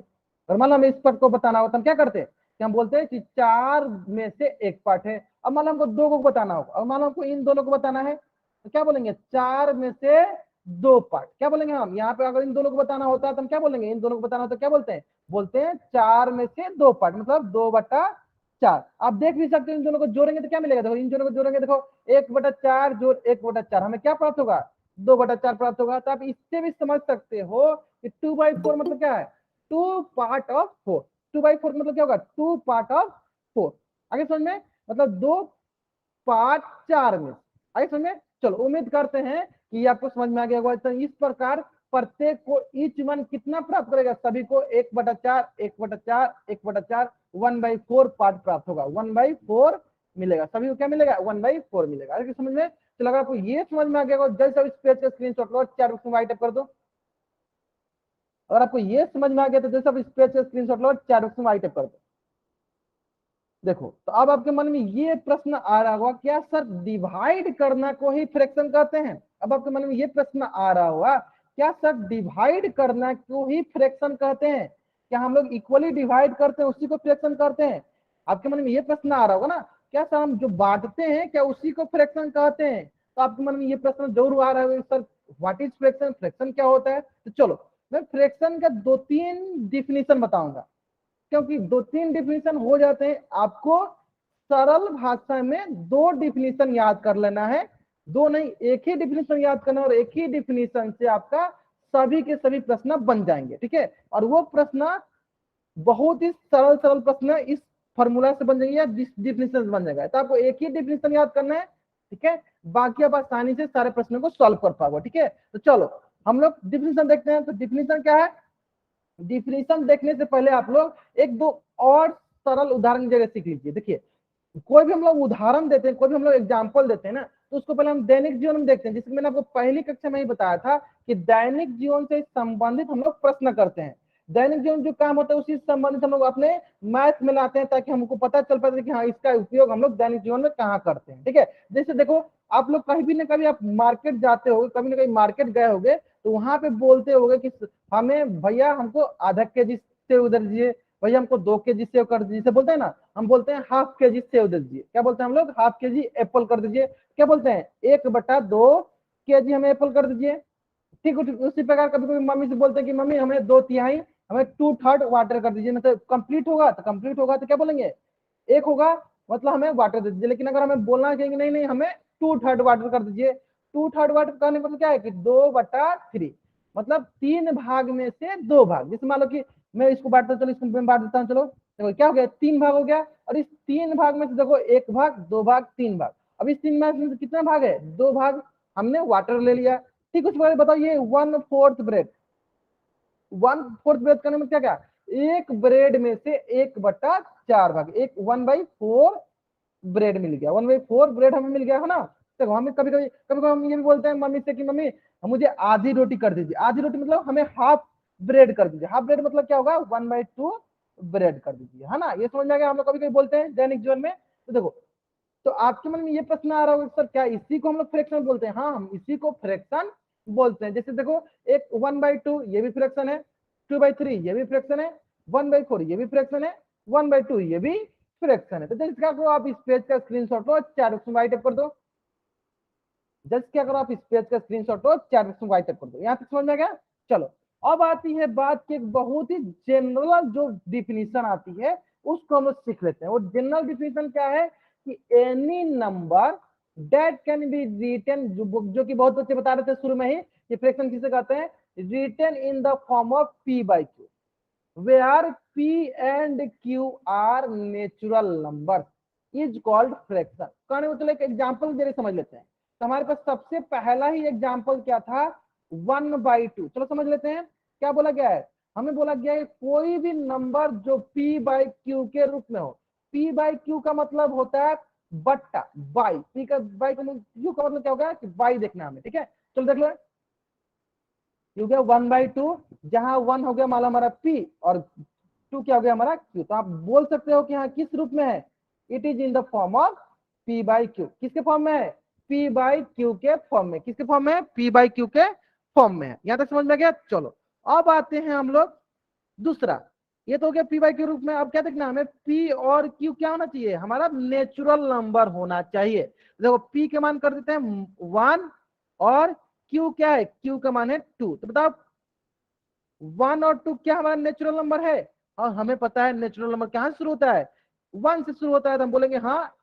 अगर मान लो हमें इस पार्ट को बताना होता, हम क्या करते हैं कि हम बोलते हैं कि 4 में से एक पार्ट है। अब मान लो हमको दो को बताना होगा, अब मान लो हमको इन दोनों को बताना है तो क्या बोलेंगे, 4 में से 2 पार्ट। क्या बोलेंगे हम यहाँ पे, अगर इन दोनों को बताना होता है तो हम क्या बोलेंगे, इन दोनों को बताना होता है क्या बोलते हैं, बोलते हैं 4 में से 2 पार्ट, मतलब 2/4। आप देख भी सकते हो, इन दोनों को जोड़ेंगे तो क्या मिलेगा, देखो इन दोनों को जोड़ेंगे, देखो 1/4 जोड़ 1/4 हमें क्या प्राप्त होगा, 2/4 प्राप्त होगा। तो आप इससे भी समझ सकते हो कि 2/4 मतलब क्या है, 2/4। 2/4 मतलब क्या होगा, 2/4। आगे समझ में, मतलब 2/4 में। आगे समझ में। चलो उम्मीद करते हैं कि आपको समझ में आ गया होगा। तो इस प्रकार प्रत्येक को ईच वन कितना प्राप्त करेगा, सभी को 1/4 1/4 1/4 1/4 पार्ट प्राप्त होगा, 1/4 मिलेगा, सभी को क्या मिलेगा 1/4 मिलेगा। अगर समझ में चलो, अगर आपको ये समझ में आ गया जल्द से इस पेज का स्क्रीनशॉट लो, चैट बॉक्स में वाइट कर दो। अगर आपको ये समझ में आ गया तो जैसे आप इस पेज का स्क्रीनशॉट लो, चैट बॉक्स में वाइट कर दो। देखो तो अब आपके मन में ये प्रश्न आ रहा होगा, क्या सर डिवाइड करना को ही फ्रैक्शन कहते हैं? अब आपके मन में ये प्रश्न आ रहा होगा, क्या सर डिवाइड करना को ही फ्रैक्शन कहते हैं? क्या हम लोग इक्वली डिवाइड करते हैं उसी को फ्रैक्शन कहते हैं? आपके मन में ये प्रश्न आ रहा होगा ना, क्या सर हम जो बांटते हैं क्या उसी को फ्रैक्शन कहते हैं? तो आपके मन में ये प्रश्न जरूर आ रहा है, sir what is fraction, fraction क्या होता है? तो चलो मैं फ्रैक्शन का 2-3 डिफिनीशन बताऊंगा, क्योंकि 2-3 डिफिनीशन हो जाते हैं। आपको सरल भाषा में 2 डिफिनीशन याद कर लेना है, 2 नहीं 1 ही डिफिनीशन याद करना, और 1 ही डिफिनीशन से आपका सभी के सभी प्रश्न बन जाएंगे, ठीक है। और वो प्रश्न बहुत ही सरल सरल प्रश्न इस फॉर्मूला से बन जाएंगे या डिफिनीशन से बन जाएगा। तो आपको 1 ही डिफिनीशन याद करना है, ठीक है, बाकी आप आसानी से सारे प्रश्नों को सॉल्व कर पाओगे, ठीक है। तो चलो हम लोग डिफिनीशन देखते हैं। तो डिफिनीशन क्या है? डिफिनीशन देखने से पहले आप लोग 1-2 और सरल उदाहरण जगह सीख लीजिए। देखिए कोई भी हम लोग उदाहरण देते हैं, कोई भी हम लोग एग्जाम्पल देते हैं ना, तो उसको पहले हम दैनिक जीवन में देखते हैं। जैसे मैंने आपको पहली कक्षा में ही बताया था कि दैनिक जीवन से संबंधित हम लोग प्रश्न करते हैं। दैनिक जीवन जो काम होता है उसी से संबंधित हम लोग अपने मैथ में लाते हैं, ताकि हमको पता चल पाए कि हाँ इसका उपयोग हम लोग दैनिक जीवन में कहाँ करते हैं, ठीक है। जैसे देखो आप लोग कहीं भी ना कभी आप मार्केट जाते हो, कभी ना कभी मार्केट गए होगे, तो वहां पे बोलते होगे कि हमें भैया हमको आधा केजी सेव उधर दीजिए, भैया हमको 2 केजी सेव कर दीजिए। बोलते हैं ना, हम बोलते हैं हाफ केजी सेव दे दीजिए। क्या बोलते हैं हम लोग? हाफ केजी एप्पल कर दीजिए। क्या बोलते हैं? 1/2 केजी हमें एप्पल कर दीजिए। ठीक उसी प्रकार कभी कभी मम्मी से बोलते हैं कि मम्मी हमें 2/3, हमें 2/3 वाटर कर दीजिए, मतलब कंप्लीट होगा। तो कंप्लीट होगा तो क्या बोलेंगे? 1 होगा, मतलब हमें वाटर दे दीजिए। लेकिन अगर हमें बोलना है नहीं नहीं हमें 2/3 वाटर कर दीजिए, 2/3 वाटर करने का मतलब क्या है कि 2/3, मतलब 3 भाग में से 2 भाग। जैसे मान लो कि मैं इसको बांटता, चलो इसको मैं बांट देता हूँ, चलो देखो क्या हो गया, 3 भाग हो गया। और इस 3 भाग में से देखो 1 भाग 2 भाग 3 भाग, अब इस 3 भाग में कितना भाग है? 2 भाग हमने वाटर ले लिया। ठीक, उसके बाद बताओ ये 1/4 ब्रेड, 1/4 ब्रेड करने में क्या क्या, एक ब्रेड में से 1/4 भाग, एक 1/4 ब्रेड मिल गया, 1/4 ब्रेड हमें मिल गया है ना। देखो हमें कभी कभी हम ये भी बोलते हैं मम्मी से कि मम्मी मुझे आधी रोटी कर दीजिए। आधी रोटी मतलब हमें हाफ ब्रेड कर दीजिए। हाफ ब्रेड मतलब क्या होगा? 1/2 ब्रेड कर दीजिए, है ना। ये समझ में आ गया? हम लोग कभी कभी बोलते हैं दैनिक जीवन में। तो देखो, तो आपके मन में ये प्रश्न आ रहा होगा सर क्या इसी को हम लोग फ्रैक्शन बोलते हैं? हाँ, हम इसी को फ्रैक्शन बोलते हैं। जैसे देखो एक 1/2 ये भी फ्रैक्शन है, 2/3 ये भी फ्रैक्शन है, 1/4 ये भी फ्रैक्शन है, 1/2 ये भी फ्रैक्शन है। तो जैसे क्या करो, आप इस पेज का स्क्रीनशॉट लो, चार बॉक्स में वाइट कर दो। जैसे क्या करो, आप इस पेज का स्क्रीनशॉट लो, चार बॉक्स में वाइट कर दो। यहाँ तक समझ में आ गया? चलो अब आती है बात की एक बहुत ही जनरल जो डिफिनीशन आती है, उसको हम लोग सीख लेते हैं। वो जनरल डिफिनीशन क्या है कि any number that can be written, जो कि बहुत बच्चे बता रहे थे शुरू में ही, ये फ्रैक्शन किसे कहते हैं? Written in the form of p/q, where p and q are natural numbers is called fraction। कहने मतलब एक एग्जांपल जरिए समझ लेते हैं। तो हमारे पास सबसे पहला ही एग्जांपल क्या था? 1/2। चलो समझ लेते हैं क्या बोला गया है। हमें बोला गया है कोई भी नंबर जो p/q के रूप में हो। p/q का मतलब होता है बट्टा बाई, p का बाई का q का मतलब क्या होगा कि बाई देखना हमें, ठीक है। चलो देख लो, हो गया 1/2, जहां 1 हो गया मान लो हमारा p और 2 क्या हो गया हमारा q। तो आप बोल सकते हो कि हाँ किस रूप में है? It is in the form of p/q। किसके फॉर्म में है? p/q के फॉर्म में। किसके फॉर्म में है? p/q के फॉर्म में है। यहां तक समझ में गया? चलो अब आते हैं हम लोग दूसरा। ये तो हो गया p/q रूप में। अब क्या देखना हमें? p और q क्या होना चाहिए? हमारा नेचुरल नंबर होना चाहिए। देखो p के मान कर देते हैं 1 और q क्या है? q का मान है 2। तो बताओ 1 और 2 क्या हमारा नेचुरल नंबर है? और हमें पता है नेचुरल नंबर कहां से शुरू होता है? 1 से शुरू होता है। तो हम बोलेंगे हाँ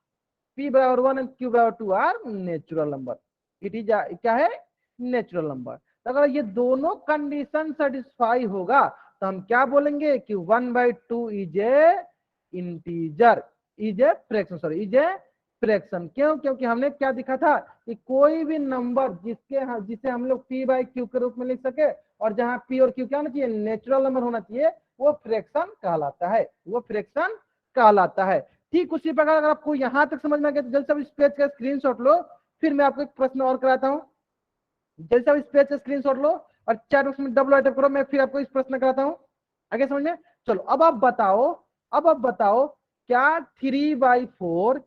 p/1 and q/2 are natural number. It is क्या है? Natural number. तो अगर ये दोनों कंडीशन सेटिस्फाई होगा तो हम क्या बोलेंगे कि 1/2 is a integer, is a fraction, sorry is a fraction. क्यों? क्योंकि हमने क्या दिखा था कि कोई भी नंबर जिसे हम लोग p बाई क्यू के रूप में लिख सके और जहां p और q क्या होना चाहिए, नेचुरल नंबर होना चाहिए, वो फ्रैक्शन कहलाता है, वो फ्रैक्शन कहलाता है। ठीक उसी प्रकार अगर आपको यहां तक समझ में आ गया तो जल्दी से इस पेज का स्क्रीनशॉट लो, फिर मैं आपको एक प्रश्न और कराता हूं। जल्दी से इस पेज का स्क्रीनशॉट लो और चैट बॉक्स में डबल टाइप करो, मैं फिर आपको इस प्रश्न कराता हूं। आगे समझ में? चलो अब आप बताओ क्या 3/4,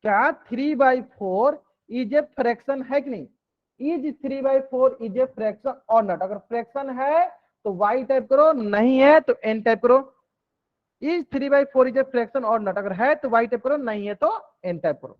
क्या 3/4 इज ए फ्रैक्शन है कि नहीं? इज 3/4 इज ए फ्रैक्शन और नॉट? अगर फ्रैक्शन है तो y टाइप करो, नहीं है तो n टाइप करो। इज 3/4 इज ए फ्रैक्शन और नॉट? अगर है तो y टाइप करो, नहीं है तो n टाइप करो,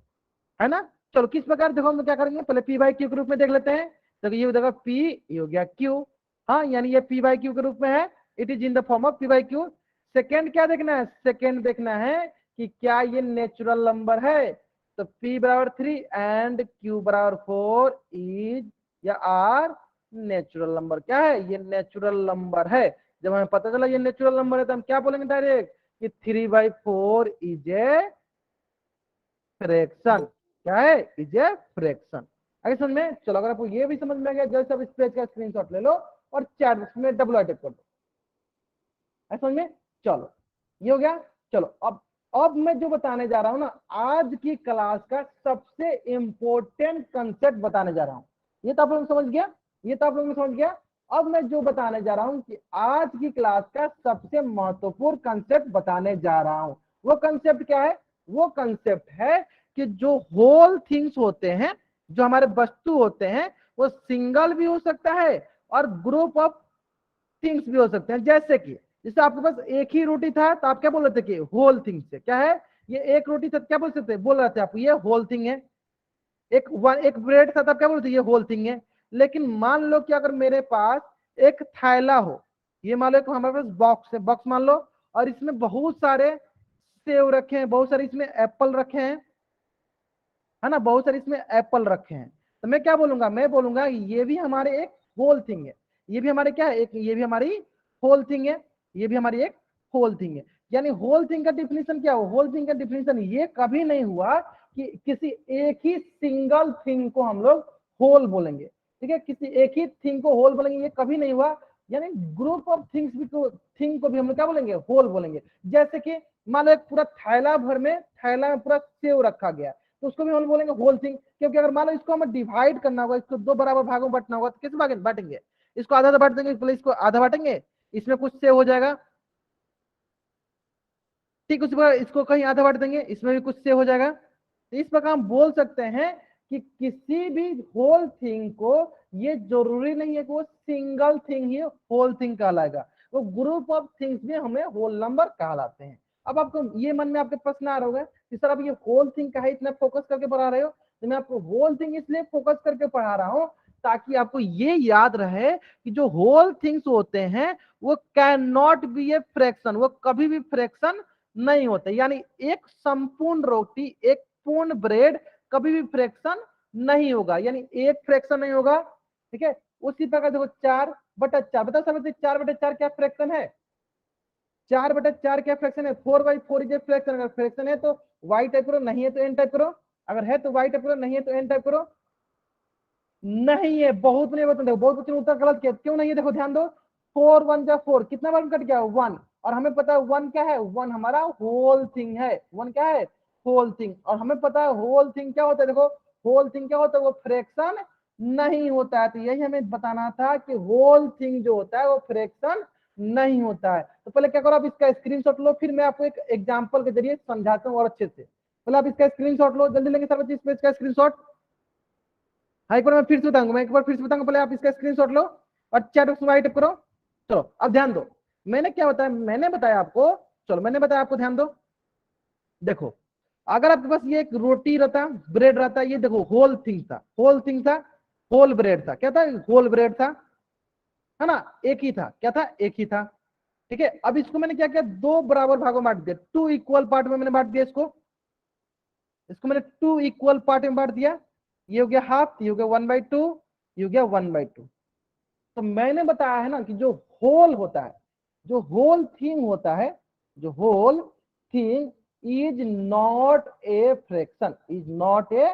है ना? चलो किस प्रकार देखो हम क्या करेंगे, पहले p बाई क्यू के रूप में देख लेते हैं। तो ये हो जाएगा p, ये हो गया q। हाँ, यानी ये p बाई क्यू के रूप में है, it is in the form of p by Q. Second क्या देखना है? सेकेंड देखना है कि क्या ये नेचुरल नंबर है। तो p बराबर 3 एंड q बराबर 4 इज या आर नेचुरल नंबर। क्या है? ये नेचुरल नंबर है। जब हमें पता चला ये नेचुरल नंबर है तो हम क्या बोलेंगे डायरेक्ट कि 3/4 इज ए फ्रैक्शन। क्या है? Is a fraction. आगे समझ में? चलो अगर आपको ये भी समझ में आ गया, जैसे आप इस पेज का स्क्रीनशॉट ले लो और चैट बॉक्स में डबल अटैक कर दो। समझ में? चलो ये हो गया। चलो अब मैं जो बताने जा रहा हूं ना, आज की क्लास का सबसे इंपॉर्टेंट कंसेप्ट बताने जा रहा हूं। ये तो आप लोग समझ गया, ये तो आप लोग ने समझ गया। अब मैं जो बताने जा रहा हूं कि आज की क्लास का सबसे महत्वपूर्ण कंसेप्ट बताने जा रहा हूं। वो कंसेप्ट क्या है? वो कंसेप्ट है कि जो होल थिंग्स होते हैं, जो हमारे वस्तु होते हैं, वो सिंगल भी हो सकता है और ग्रुप ऑफ थिंग्स भी हो सकते हैं। जैसे आपके पास एक ही रोटी था तो आप क्या बोल रहे थे कि होल थिंग से क्या है, ये एक रोटी था, क्या बोल सकते बोल रहे थे आप, ये होल थिंग है। एक ब्रेड था तब क्या बोलते, ये होल थिंग है। लेकिन मान लो कि अगर मेरे पास एक थैला हो, ये मान लो कि हमारे पास बॉक्स है, बॉक्स मान लो, और इसमें बहुत सारे सेव रखे हैं, बहुत सारे इसमें एप्पल रखे हैं, है ना, बहुत सारे इसमें एप्पल रखे हैं। तो मैं क्या बोलूंगा, मैं बोलूंगा ये भी हमारे एक होल थिंग है, ये भी हमारे क्या है, एक ये भी हमारी होल थिंग है, ये भी हमारी एक होल थिंग है। यानी होल थिंग का डिफिनेशन क्या हो, होल थिंग का डिफिनेशन ये कभी नहीं हुआ कि किसी एक ही सिंगल थिंग को हम लोग होल बोलेंगे। ठीक है, किसी एक ही थिंग को होल बोलेंगे, ये कभी नहीं हुआ। यानी ग्रुप ऑफ थिंग्स भी थिंग को भी हम लोग क्या बोलेंगे, होल बोलेंगे। जैसे कि मान लो एक पूरा थैला में पूरा सेव रखा गया, तो उसको भी हम बोलेंगे होल थिंग। क्योंकि अगर मान लो इसको हमें डिवाइड करना होगा, इसको दो बराबर भागों में बांटना होगा, तो किस भाग बांटेंगे, इसको आधा बांट देंगे, पहले इसको आधा बांटेंगे, इसमें कुछ सेव हो जाएगा, ठीक उसी प्रकार इसको कहीं आधा बांट देंगे, इसमें भी कुछ सेव हो जाएगा। तो इस प्रकार हम बोल सकते हैं कि किसी भी होल थिंग को ये जरूरी नहीं है कि वो सिंगल थिंग ही होल थिंग कहलाएगा, वो ग्रुप ऑफ थिंग्स भी हमें होल नंबर कहलाते हैं। अब आपको ये मन में आपके प्रश्न आ रहा होगा कि सर आप ये होल थिंग का है इतना फोकस करके पढ़ा रहे हो। तो मैं आपको होल थिंग इसलिए फोकस करके पढ़ा रहा हूँ ताकि आपको ये याद रहे कि जो होल थिंग्स होते हैं वो can not be a fraction, वो कभी भी फ्रैक्शन नहीं होते। यानी एक संपूर्ण रोटी, एक पूर्ण ब्रेड कभी भी फ्रैक्शन नहीं होगा, यानी एक फ्रैक्शन नहीं होगा। ठीक है, उसी प्रकार देखो 4/4, बता सकते 4/4 क्या फ्रैक्शन है? 4/4 क्या फ्रैक्शन है? 4/4 इज फ्रैक्शन। अगर फ्रैक्शन है तो y टाइप करो, नहीं है तो n टाइप करो। अगर है तो y टाइप करो, नहीं है तो n टाइप करो। नहीं है, बहुत बड़े बता, देखो बहुत बच्चे उत्तर गलत किया, क्यों नहीं है देखो ध्यान दो। 4 1 जा 4, कितना बार कट गया 1, और हमें पता है 1 क्या है, 1 हमारा होल थिंग है, 1 क्या है, होल थिंग। और हमें पता है होल थिंग क्या होता है, देखो होल थिंग क्या होता है, वो फ्रैक्शन नहीं होता है। तो यही हमें बताना था कि होल थिंग जो होता है वो फ्रैक्शन नहीं होता है। तो पहले क्या करो, आप इसका स्क्रीनशॉट लो, फिर मैं आपको एक एग्जांपल के जरिए समझाता हूँ और अच्छे से। पहले आप इसका स्क्रीनशॉट लो, जल्दी लेंगे सर, इस पेज का स्क्रीनशॉट। हाँ, एक बार मैं फिर से बताऊंगा, मैं एक बार फिर से बताऊंगा, पहले आप इसका स्क्रीनशॉट लो और चैट बॉक्स में राइट करो। चलो अब ध्यान दो, मैंने क्या बताया, मैंने बताया आपको, चलो मैंने बताया आपको, ध्यान दो। देखो अगर आपके पास ये एक रोटी रहता, ब्रेड रहता, ये देखो होल थिंग था, होल थिंग था, होल ब्रेड था, क्या था, होल ब्रेड था, है ना, एक ही था, क्या था, एक ही था। ठीक है, अब इसको मैंने क्या किया, दो बराबर भागों में बांट दिया, 2 इक्वल पार्ट में मैंने बांट दिया इसको, इसको मैंने 2 इक्वल पार्ट में बांट दिया। ये हो गया हाफ, ये हो गया 1/2, ये हो गया 1/2। तो मैंने बताया है ना कि जो होल होता है, जो होल थिंग होता है, जो whole thing is not a fraction, is not a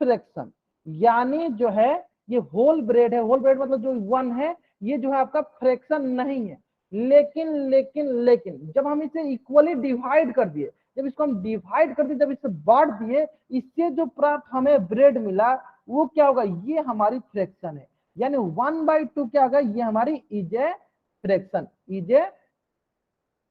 fraction. यानी जो है ये होल ब्रेड है, होल ब्रेड मतलब जो 1 है ये जो है आपका फ्रैक्शन नहीं है। लेकिन लेकिन लेकिन जब हम इसे इक्वली डिवाइड कर दिए, जब इसको हम डिवाइड कर दिए, जब इसे बांट दिए, इससे जो प्राप्त हमें ब्रेड मिला वो क्या होगा, ये हमारी फ्रैक्शन है। यानी 1/2 क्या होगा, ये हमारी is a fraction, is a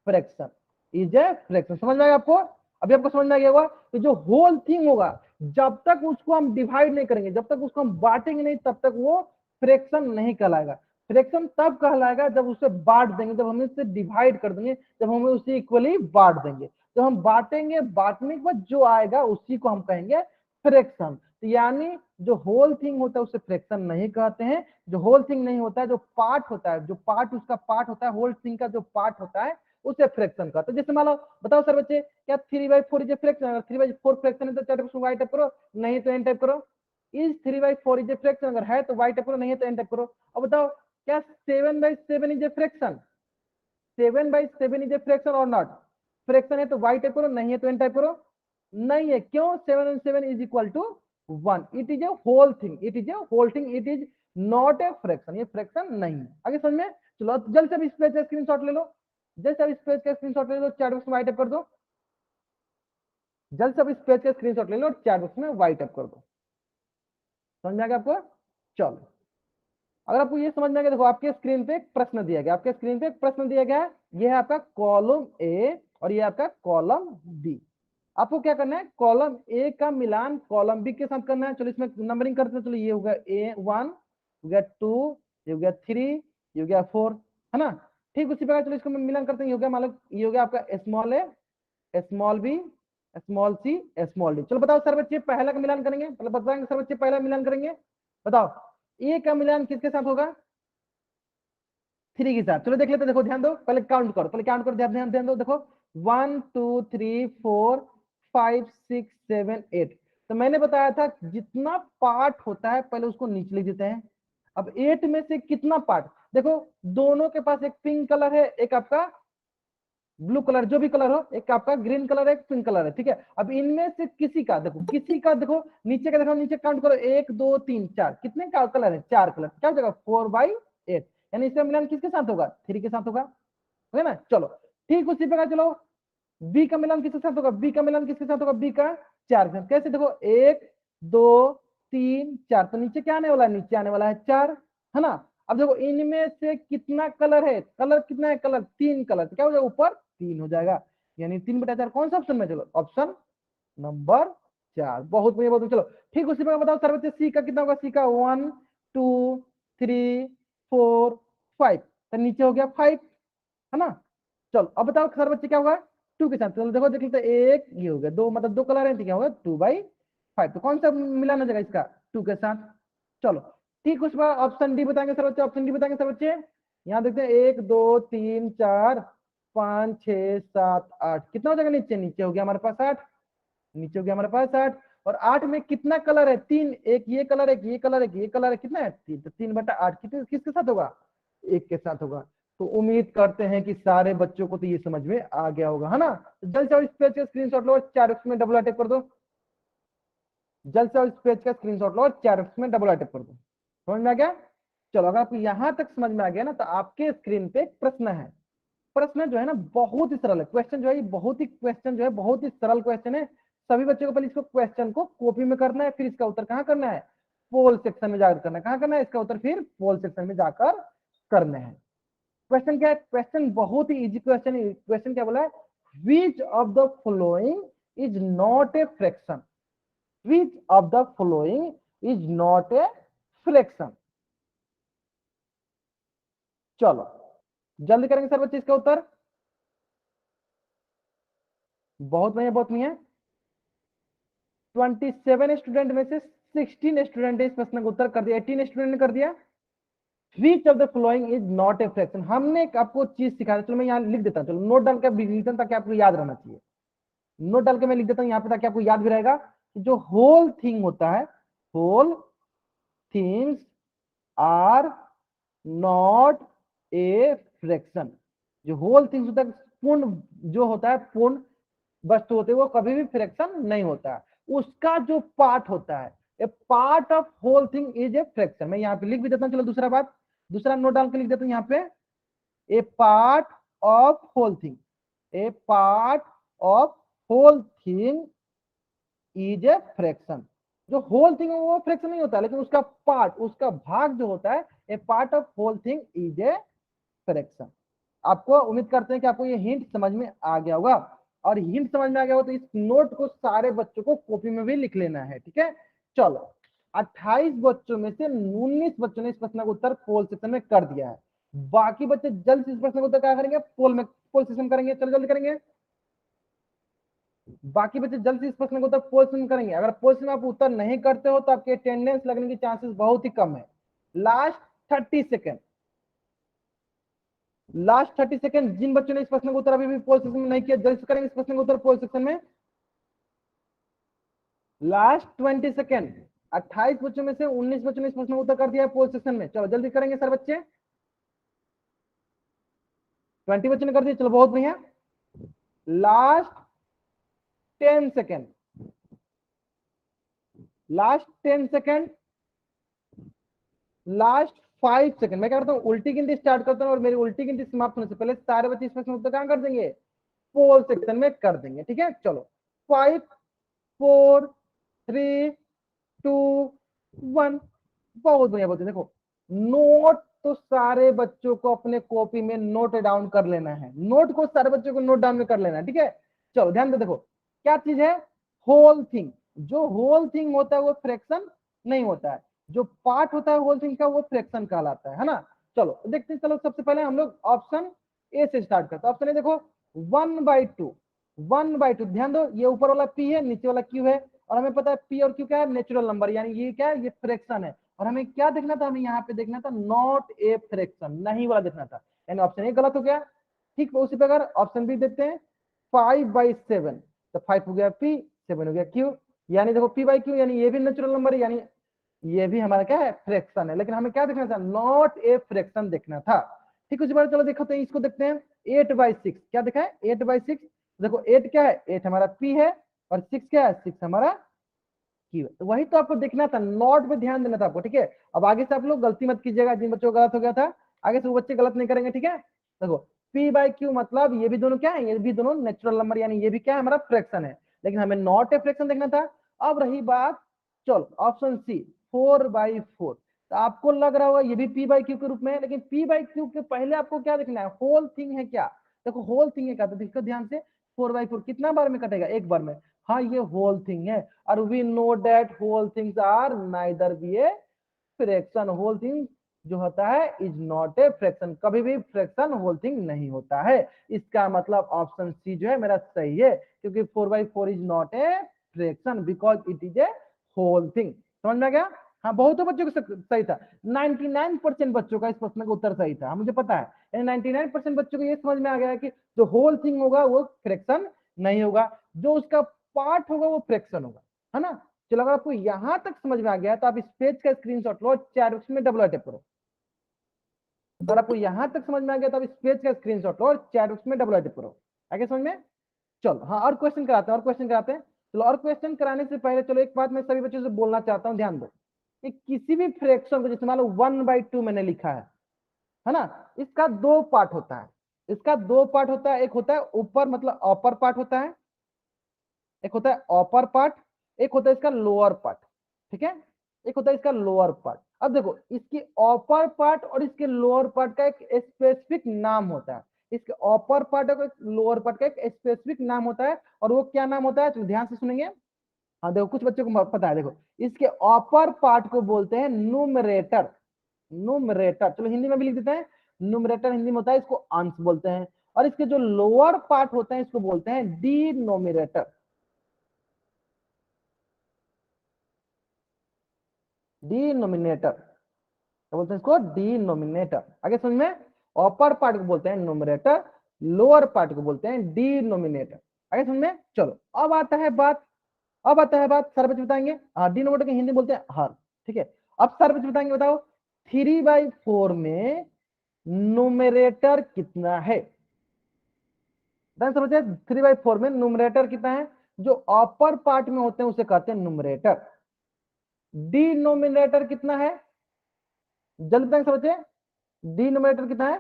fraction, is a fraction. समझ में आएगा आपको? अभी आपको समझ में आ गया होगा कि जो होल थिंग होगा जब तक उसको हम डिवाइड नहीं करेंगे, जब तक उसको हम बांटेंगे नहीं, तब तक वो फ्रैक्शन नहीं कहलाएगा। फ्रैक्शन तब कहलाएगा जब उसे बांट देंगे, जब हम इसे डिवाइड कर देंगे, जब हम उसे इक्वली बांट देंगे। जब हम बांटेंगे, बांटने के बाद जो आएगा उसी को हम कहेंगे फ्रैक्शन। यानी जो होल थिंग होता है उसे फ्रैक्शन नहीं कहते हैं। जो होल थिंग नहीं होता है, जो पार्ट होता है, जो पार्ट उसका पार्ट होता है, होल थिंग का जो पार्ट होता है उसे फ्रैक्शन कहते हैं। जैसे मान लो, बताओ सर बच्चे, क्या 3/4 इज ए फ्रैक्शन? अगर 3/4 फ्रैक्शन है तो चार वाई टाइप करो, नहीं तो एन टाइप करो। Is 3/4 is a fraction? अगर है तो वाई टाइप करो, नहीं है तो एन टाइप करो। अब बताओ, क्या 7/7 is a fraction? 7/7 is a fraction और नॉट? फ्रैक्शन है तो वाई टाइप करो, नहीं है तो एन टाइप करो। नहीं है, क्यों? 7/7 is equal to 1। It is a whole thing, it is a whole thing, it is not a fraction, ये फ्रैक्शन नहीं है। आगे समझ में? चलो जल्द से इस पेज का स्क्रीनशॉट ले लो, जल्द से इस पेज का स्क्रीनशॉट ले लो, चैट बॉक्स में वाइट अप कर दो। जल्द से इस पेज का स्क्रीनशॉट ले लो और चैट बॉक्स में वाइट अप कर दो। समझ में आ गया आपको? चलो, अगर आपको ये समझ में आ गया, देखो आपके स्क्रीन पे एक प्रश्न दिया गया, आपके स्क्रीन पे एक प्रश्न दिया गया है। ये है आपका कॉलम ए और ये आपका कॉलम बी। आपको क्या करना है, कॉलम ए का मिलान कॉलम बी के साथ करना है। चलो इसमें नंबरिंग करते हैं। चलो ये हो गया A1, हो गया 2, ये हो गया 3, ये हो गया 4, है ना? ठीक उसी प्रकार चलो इसको मिलान करते हैं। ये हो गया, मान लो ये हो गया आपका स्मॉल ए, small B, small C, small D. चलो बताओ सर बच्चे पहला का मिलान करेंगे, मतलब बताएंगे सर बच्चे पहला मिलान करेंगे। बताओ ए का मिलान किसके साथ होगा? 3 के साथ। चलो देख लेते, देखो ध्यान दो, पहले काउंट करो, पहले काउंट करो, ध्यान ध्यान ध्यान दो। देखो 1 2 3 4 5 6 7 8। तो मैंने बताया था जितना पार्ट होता है पहले उसको नीचे लिख देते हैं। अब 8 में से कितना पार्ट, देखो दोनों के पास एक पिंक कलर है, एक आपका ब्लू कलर, जो भी कलर हो, एक आपका ग्रीन कलर है, एक पिंक कलर है, ठीक है। अब इनमें से किसी का देखो, किसी का देखो नीचे का, देखो नीचे काउंट करो, 1 2 3 4, कितने का कलर है? 4 कलर, क्या हो जाएगा? 4/8। यानी इसका मिलान किसके साथ होगा? 3 के साथ होगा, है ना? चलो ठीक उसी प्रकार चलो बी का मिलान किसके साथ होगा? बी का मिलान किसके साथ होगा? बी का 4 के साथ। कैसे? देखो 1 2 3 4, तो नीचे क्या आने वाला है? नीचे आने वाला है 4, है ना? अब देखो इनमें से कितना कलर है? कलर कितना है? कलर 3 कलर, तो क्या हो जाएगा? ऊपर 3 हो जाएगा। यानी 3/4 कौन सा ऑप्शन में? चलो ऑप्शन नंबर 4। बहुत बढ़िया, बहुत बढ़िया। चलो ठीक उसी प्रकार बताओ सर बच्चे सी का कितना होगा? सी का 1 2 3 4 5, तो नीचे हो गया 5, है ना? चलो अब बताओ सर बच्चे क्या होगा? 2 के साथ। चलो देखो देख लेते, एक ये हो गया, दो मतलब दो कलर है, तो क्या होगा? 2/5। तो कौन सा मिलाना जाएगा इसका? 2 के साथ। चलो ठीक उसके बाद ऑप्शन डी बताएंगे सर बच्चे, ऑप्शन डी बताएंगे सर बच्चे। यहाँ देखते हैं 1 2 3 4 5 6 7 8, कितना हो जाएगा? नीचे नीचे हो गया हमारे पास 8, नीचे हो गया हमारे पास 8। और 8 में कितना कलर है? 3, एक ये कलर, एक ये कलर, एक ये कलर है, कितना है? 3, तो 3/8 कितने किसके साथ होगा? 1 के साथ होगा। तो उम्मीद करते हैं कि सारे बच्चों को तो ये समझ में आ गया होगा, है ना? तो जल्द से इस पेज का स्क्रीनशॉट लो, 4x में डबल अटैक कर दो। जल्द से इस पेज का स्क्रीनशॉट लो, 4x में डबल अटैक कर दो। समझ में आ गया? चलो अगर आपको यहां तक समझ में आ गया ना, तो आपके स्क्रीन पे एक प्रश्न है। प्रश्न जो है ना बहुत ही सरल है, क्वेश्चन जो है बहुत ही, क्वेश्चन जो है बहुत ही सरल क्वेश्चन है। सभी बच्चों को पहले इसको क्वेश्चन को कॉपी में करना है, फिर इसका उत्तर कहाँ करना है? पोल सेक्शन में जाकर करना है। कहाँ करना है इसका उत्तर? फिर पोल सेक्शन में जाकर करना है। क्वेश्चन क्या है? क्वेश्चन बहुत ही इजी क्वेश्चन है। क्वेश्चन क्या बोला है? Which of the following is not a fraction? Which of the following is not a fraction? चलो जल्दी करेंगे सर बच्चे इसका उत्तर। बहुत बढ़िया, बहुत बढ़िया। 27 स्टूडेंट में से 16 स्टूडेंट इस प्रश्न का उत्तर कर दिया, 18 स्टूडेंट ने कर दिया। Which of the following is not a fraction? हमने आपको चीज सिखाया, चलो मैं यहाँ लिख देता हूँ, चलो नोट डाल के लिखता हूँ ताकि आपको याद रहना चाहिए। नोट डाल के मैं लिख देता हूँ यहाँ पे ताकि आपको याद भी रहेगा कि जो होल थिंग होता है, whole things are not a fraction. जो होल थिंग्स होता है, पूर्ण जो होता है, पूर्ण वस्तु होती है वो कभी भी फ्रैक्शन नहीं होता है। उसका जो पार्ट होता है, a part of whole thing is a fraction. मैं यहाँ पे लिख भी देता हूँ, चलो दूसरा बात, दूसरा नोट डाल के लिख देता हूँ यहाँ पे, a part of whole thing, a part of whole thing is a fraction. जो होल थिंग है वो फ्रैक्शन नहीं होता, लेकिन उसका पार्ट, उसका भाग जो होता है, a part of whole thing is a fraction. आपको उम्मीद करते हैं कि आपको ये हिंट समझ में आ गया होगा, और हिंट समझ में आ गया हो तो इस नोट को सारे बच्चों को कॉपी में भी लिख लेना है, ठीक है। चलो, 28 बच्चों में से 19 बच्चों ने इस प्रश्न का उत्तर पोल सेक्शन में कर दिया है। बाकी बच्चे जल्द से इस प्रश्न का उत्तर क्या करेंगे, पोल सेक्शन करेंगे। चलो जल्दी करेंगे, बाकी बच्चे जल्द से इस प्रश्न का उत्तर पोल सेक्शन करेंगे। अगर पोल सेक्शन में आप उत्तर नहीं करते हो तो आपके अटेंडेंस लगने की चांसेस बहुत ही कम है। लास्ट 30 सेकेंड, लास्ट 30 सेकंड, जिन बच्चों ने इस प्रश्न का उत्तर अभी भी पोल सेक्शन में नहीं किया, जल्दी से करेंगे इस प्रश्न का उत्तर पोल सेक्शन में। लास्ट 20 सेकंड, 28 बच्चों में से 19 बच्चों ने इस प्रश्न का उत्तर कर दिया है पोल सेक्शन में। चलो जल्दी करेंगे सर बच्चे, 20 बच्चों ने कर दिया, चलो बहुत बढ़िया। Last 10 second, last 10 second, last 5 second. मैं क्या करता हूँ, उल्टी गिनती स्टार्ट करता हूँ, और मेरी उल्टी गिनती समाप्त होने से पहले सारे बच्चे इस प्रश्न का उत्तर कहां कर देंगे, पोल सेक्शन में कर देंगे, ठीक है। चलो 5 4 3 2 1, बहुत बढ़िया, बहुत देखो, नोट तो सारे बच्चों को अपने कॉपी में नोट डाउन कर लेना है, नोट को सारे बच्चों को नोट डाउन में कर लेना है, ठीक है। चलो ध्यान दे, देखो क्या चीज है, होल थिंग। जो होल थिंग होता है वो फ्रैक्शन नहीं होता है, जो पार्ट होता है होल थिंग का वो फ्रैक्शन कहलाता है ना। चलो देखते हैं, चलो सबसे पहले हम लोग ऑप्शन ए से स्टार्ट करते हैं। ऑप्शन ए देखो, 1/2, 1/2, ध्यान दो, ये ऊपर वाला पी है, नीचे वाला क्यू है, और हमें पता है पी और क्यू क्या है, नेचुरल नंबर, यानी ये क्या है, ये फ्रैक्शन है। और हमें क्या देखना था, हमें यहाँ पे देखना था नॉट ए फ्रैक्शन, नहीं वाला देखना था, यानी ऑप्शन ए गलत हो गया। ठीक, उसी प्रकार ऑप्शन बी देखते हैं, 5/7, तो 5 हो गया पी, 7 हो गया क्यू, यानी देखो p/q, यानी ये भी नेचुरल नंबर है, यानी ये भी हमारा क्या है, फ्रैक्शन है, लेकिन हमें क्या देखना था, नॉट ए फ्रैक्शन देखना था। ठीक, उसी बार चलो देखो तो इसको देखते हैं, 8/6 क्या देखा है, 8/6, देखो 8 क्या है, 8 हमारा p है, और 6 क्या है, 6 हमारा q है। तो वही तो आपको देखना था, नॉट पे ध्यान देना था आपको, ठीक है। अब आगे से आप लोग गलती मत कीजिएगा, जिन बच्चों को गलत हो गया था आगे से वो बच्चे गलत नहीं करेंगे, ठीक है। देखो p/q मतलब ये भी दोनों क्या है, ये भी दोनों नेचुरल नंबर, यानी ये भी क्या है, हमारा फ्रैक्शन है, लेकिन हमें नॉट ए फ्रैक्शन देखना था। अब रही बात, चलो ऑप्शन सी, 4/4, तो आपको लग रहा होगा ये भी p/q के रूप में है, लेकिन p/q के पहले आपको क्या देखना है, होल थिंग है क्या। देखो होल थिंग है क्या, तो देखो ध्यान से, 4/4 कितना बार में कटेगा, एक बार में, हाँ ये होल थिंग है, और we know that whole things are neither be a fraction. Whole thing जो होता है इज नॉट ए फ्रैक्शन, कभी भी फ्रैक्शन होल थिंग नहीं होता है। इसका मतलब ऑप्शन सी जो है मेरा सही है, क्योंकि 4/4 is not a fraction because it is a whole thing. समझ में आ गया, हाँ बहुतों बच्चों को सही था, 99% बच्चों का इस प्रश्न का उत्तर सही था, मुझे पता है 99% बच्चों को ये समझ में आ गया है कि जो होल थिंग होगा वो फ्रैक्शन नहीं होगा, जो उसका पार्ट होगा वो फ्रैक्शन होगा, है ना। चलो अगर आपको यहां तक समझ में आ गया तो आप इस पेज का स्क्रीनशॉट लो, चैट बॉक्स में डबल अटैप करो। अगर आपको यहां तक समझ में आ गया तो आप इस पेज का स्क्रीनशॉट लो और चैट बॉक्स में डबल अटैप करो। आगे समझ में, चलो हाँ और क्वेश्चन कराते हैं, और क्वेश्चन कराते हैं। चलो और क्वेश्चन कराने से पहले चलो एक बात मैं सभी बच्चों से बोलना चाहता हूँ, ध्यान दो कि किसी भी फ्रैक्शन को, जैसे मान लो 1/2 मैंने लिखा है ना, इसका दो पार्ट होता है, इसका दो पार्ट होता है, एक होता है ऊपर मतलब अपर पार्ट होता है, एक होता है अपर पार्ट, एक होता है इसका लोअर पार्ट, ठीक है, एक होता है इसका लोअर पार्ट। अब देखो इसकी अपर पार्ट और इसके लोअर पार्ट का एक स्पेसिफिक नाम होता है, इसके अपर पार्ट और लोअर पार्ट का एक स्पेसिफिक नाम होता है, और वो क्या नाम होता है, तो ध्यान से सुनेंगे। हाँ देखो कुछ बच्चों को पता है, देखो इसके अपर पार्ट को बोलते हैं न्यूमरेटर, न्यूमरेटर, चलो हिंदी में भी लिख देते हैं, न्यूमरेटर हिंदी में होता है इसको अंश बोलते हैं, और इसके जो लोअर पार्ट होते हैं इसको बोलते हैं डिनोमिनेटर, डिनोमिनेटर, क्या बोलते हैं इसको, डिनोमिनेटर। आगे समझ में, अपर पार्ट को बोलते हैं न्यूमरेटर, लोअर पार्ट को बोलते हैं डिनोमिनेटर। आगे समझ में, चलो अब आता है बात, अब आता है बात, सर बच्चे बताएंगे, हाँ डिनोमिनेटर की हिंदी बोलते हैं हर, ठीक है। अब सर बच्चे बताएंगे, बताओ 3/4 में न्यूमरेटर कितना है, समझे 3/4 में न्यूमरेटर कितना है, जो अपर पार्ट में होते हैं उसे कहते हैं न्यूमरेटर। डिनोमिनेटर कितना है, जल्दी बताएं समझे, डिनोमिनेटर कितना है,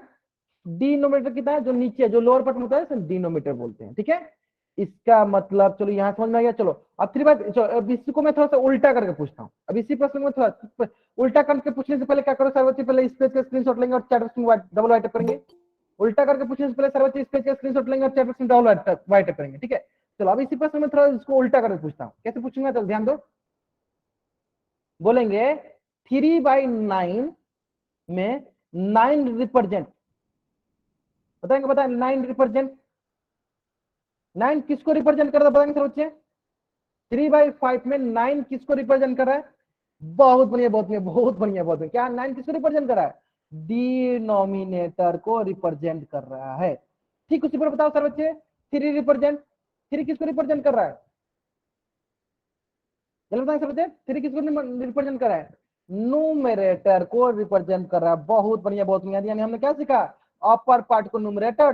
डिनोमिनेटर कितना है, जो नीचे जो लोअर पार्ट में होता है डिनोमिनेटर बोलते हैं, ठीक है। इसका मतलब चलो यहां समझ में आ गया। चलो अब 3/, अब इसको मैं थोड़ा सा उल्टा करके पूछता हूँ। अब इसी प्रश्न में थोड़ा उल्टा करके पूछने से पहले क्या करो, सर्वोच्च पहले इस पेज का स्क्रीनशॉट लेंगे और चैट बॉक्स में डबल वाइट करेंगे। उल्टा करके पूछने से पहले सर्वोच्च इस पेज का स्क्रीनशॉट लेंगे और चैट बॉक्स में डबल वाइट करेंगे, ठीक है। चलो अब इसी प्रश्न में थोड़ा इसको उल्टा करके पूछता हूँ, कैसे पूछूंगा, चलो ध्यान दो। बोलेंगे 3/9 में 9 रिप्रेजेंट, बताएंगे, बताएं 9 रिप्रेजेंट, 9 किसको रिप्रेजेंट कर रहा है बताएंगे सर बच्चे। 3/5 में 9 किसको रिप्रेजेंट कर रहा है, बहुत बढ़िया बहुत बढ़िया बहुत बढ़िया बहुत बढ़िया। क्या 9 किसको रिप्रेजेंट कर रहा है, डिनोमिनेटर को रिप्रेजेंट कर रहा है। ठीक उसी पर बताओ सर बच्चे, 3 रिप्रेजेंट, 3 किसको रिप्रेजेंट कर रहा है, जल्दी बताएं सर बच्चे, 3 किसको रिप्रेजेंट कर रहा है, न्यूमरेटर को रिप्रेजेंट कर रहा है। बहुत बढ़िया बहुत बढ़िया, यानी हमने क्या सीखा, अपर पार्ट को न्यूमरेटर,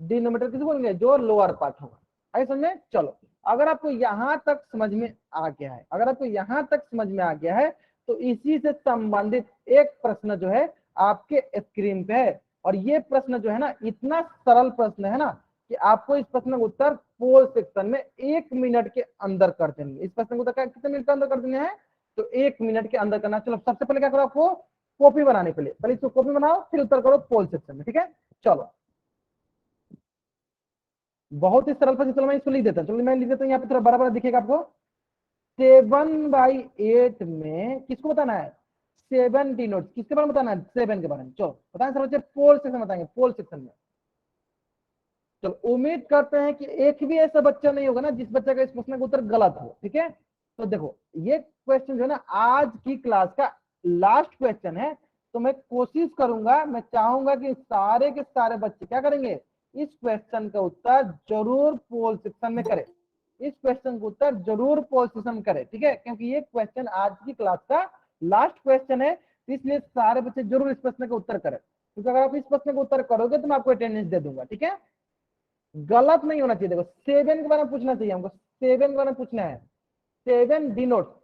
डिनोमिनेटर किसको बोलेंगे, जो लोअर पार्ट होगा। आई समझ में। चलो अगर आपको यहां तक समझ में आ गया है, अगर आपको यहां तक समझ में आ गया है, तो इसी से संबंधित एक प्रश्न जो है आपके स्क्रीन पे है। और ये प्रश्न जो है ना इतना सरल प्रश्न है ना कि आपको इस प्रश्न का उत्तर पोल सेक्शन में 1 मिनट के अंदर कर देंगे। इस प्रश्न को उत्तर कितने मिनट के अंदर कर देने हैं, तो 1 मिनट के अंदर करना। चलो सबसे पहले क्या करो, आपको कॉपी बनाने के लिए पहले इसको कॉपी बनाओ, फिर उत्तर करो पोल सेक्शन में, ठीक है। चलो बहुत ही सरल प्रश्न, चलो मैं इसको लिख देता हूँ, चलो मैं लिख देता हूँ यहाँ पे थोड़ा बड़ा बड़ा दिखेगा आपको। 7/8 में किसको बताना है, 7 डिनोट, किसके बारे में बताना है, 7 के बारे में। चलो बताएं सर बच्चे, पोल सेक्शन बताएंगे, पोल सेक्शन में। चलो उम्मीद करते हैं कि एक भी ऐसा बच्चा नहीं होगा ना जिस बच्चे का इस प्रश्न का उत्तर गलत हो, ठीक है। तो देखो ये क्वेश्चन जो है ना आज की क्लास का लास्ट क्वेश्चन है। तो मैं कोशिश करूंगा, मैं चाहूंगा कि सारे के सारे बच्चे क्या करेंगे, इस क्वेश्चन का उत्तर जरूर पोल सेक्शन में करें, इस क्वेश्चन का उत्तर जरूर पोल सेक्शन में करें, ठीक है। क्योंकि ये क्वेश्चन आज की क्लास का लास्ट क्वेश्चन है, इसलिए सारे बच्चे जरूर इस प्रश्न का उत्तर करें। क्योंकि अगर आप इस प्रश्न का उत्तर करोगे तो मैं आपको अटेंडेंस दे दूंगा, ठीक है। गलत नहीं होना चाहिए। देखो 7 के बारे में पूछना चाहिए हमको, 7 के बारे में पूछना है। 7 डिनोट,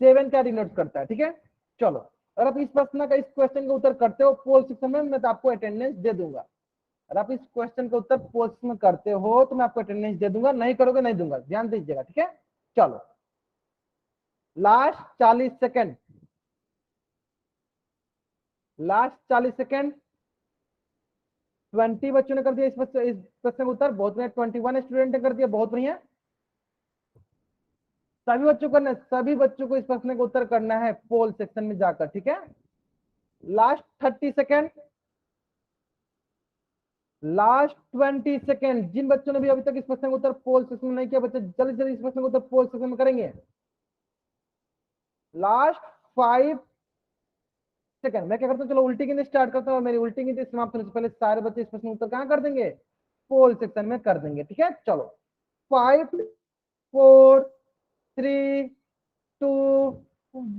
7 क्या डिनोट करता है, ठीक है। चलो अगर आप इस प्रश्न का, इस क्वेश्चन का उत्तर करते हो पोल सेक्शन में, मैं तो आपको अटेंडेंस दे दूंगा। अगर आप इस क्वेश्चन का उत्तर पोल सेक्शन में करते हो तो मैं आपको अटेंडेंस दे दूंगा, नहीं करोगे नहीं दूंगा, ध्यान दीजिएगा, ठीक है। चलो लास्ट 40 सेकेंड, लास्ट 40 सेकेंड। 20 बच्चों ने कर दिया इस प्रश्न का उत्तर, बहुत बढ़िया। 21 स्टूडेंट ने कर दिया, बहुत बढ़िया। सभी बच्चों को, सभी बच्चों को इस प्रश्न का उत्तर करना है पोल सेक्शन में जाकर, ठीक है। Last 30 second, last 20 second. जिन बच्चों ने भी अभी तक इस प्रश्न का उत्तर पोल सेक्शन में नहीं किया, बच्चे जल्दी जल्दी इस प्रश्न का उत्तर पोल सेक्शन में करेंगे। Last 5 second. मैं क्या करता हूँ, चलो उल्टी गिनती स्टार्ट करता हूँ, मेरी उल्टी गिनती समाप्त होने से पहले सारे बच्चे इस प्रश्न का उत्तर कहां कर देंगे, पोल सेक्शन में कर देंगे, ठीक है। चलो 5 4 3 2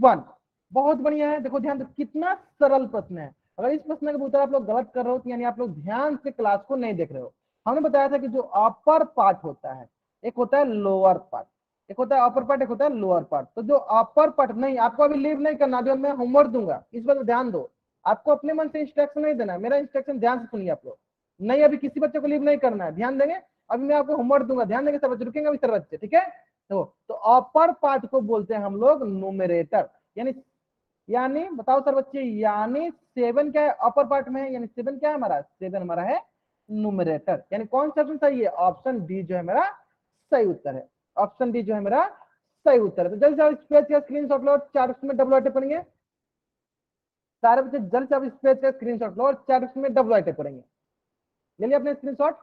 1। बहुत बढ़िया है। देखो ध्यान दो कितना सरल प्रश्न है। अगर इस प्रश्न का उत्तर आप लोग गलत कर रहे हो तो यानी आप लोग ध्यान से क्लास को नहीं देख रहे हो। हमने बताया था कि जो अपर पार्ट होता है, एक होता है लोअर पार्ट, एक होता है अपर पार्ट, एक होता है लोअर पार्ट। तो जो अपर पार्ट, नहीं आपको अभी लीव नहीं करना, अभी मैं होमवर्क दूंगा, इस बात ध्यान दो। आपको अपने मन से इंस्ट्रक्शन नहीं देना है, मेरा इंस्ट्रक्शन ध्यान से सुनिए आप लोग। नहीं अभी किसी बच्चे को लीव नहीं करना है, ध्यान देंगे। अभी मैं आपको होमवर्क दूंगा, ध्यान देंगे सब बच्चे, रुकेंगे अभी सब बच्चे, ठीक है। तो अपर पार्ट को बोलते हैं हम लोग न्यूमरेटर। यानी यानी बताओ सर बच्चे, यानी 7 क्या है, अपर पार्ट में है, यानी 7 क्या है हमारा, 7 हमारा है न्यूमरेटर। यानी कौन सा ऑप्शन सही है, ऑप्शन डी जो है मेरा सही उत्तर है, ऑप्शन डी जो है मेरा सही उत्तर है। तो जल्दी से इस पेज का स्क्रीनशॉट लो, 4 में डबल आइटे पढ़ेंगे सारे बच्चे, जल्द से आप इस पेज का स्क्रीनशॉट लो और 4 में डबल आइटे पढ़ेंगे। ले लिया अपने स्क्रीनशॉट,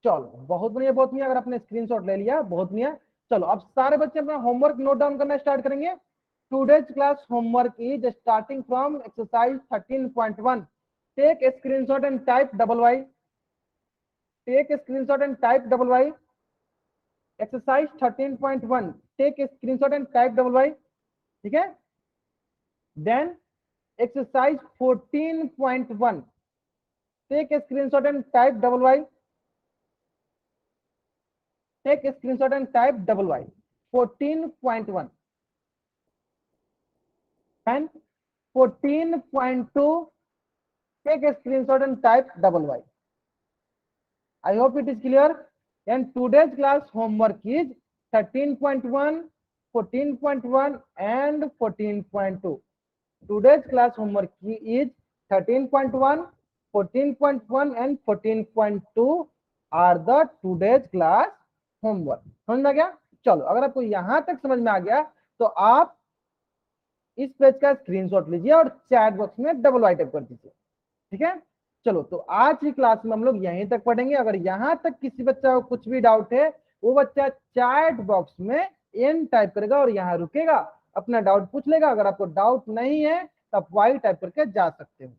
चलो बहुत बढ़िया बहुत बढ़िया। अगर आपने स्क्रीनशॉट ले लिया बहुत बढ़िया। चलो अब सारे बच्चे अपना होमवर्क नोट डाउन करना स्टार्ट करेंगे। Today's class homework is starting from exercise 13.1. Take a screenshot and type double Y. Take a screenshot and type double Y. Exercise 13.1. Take a screenshot and type double Y. ठीक है? Then exercise 14.1. Take a screenshot and type double Y. Take screenshot and type double Y. 14.1 and 14.2 take screenshot and type double Y. I hope it is clear. And today's class homework is 13.1, 14.1 and 14.2. Today's class homework is 13.1, 14.1 and 14.2 are the today's class homework. समझ में आ गया? चलो, अगर आपको यहां तक समझ में आ गया तो आप इस पेज का स्क्रीनशॉट लीजिए और चैट बॉक्स में डबल वाई टाइप कर दीजिए। ठीक है, चलो तो आज की क्लास में हम लोग यहीं तक पढ़ेंगे। अगर यहां तक किसी बच्चा को कुछ भी डाउट है, वो बच्चा चैट बॉक्स में एन टाइप करेगा और यहाँ रुकेगा, अपना डाउट पूछ लेगा। अगर आपको डाउट नहीं है तो आप वाई टाइप करके जा सकते हो।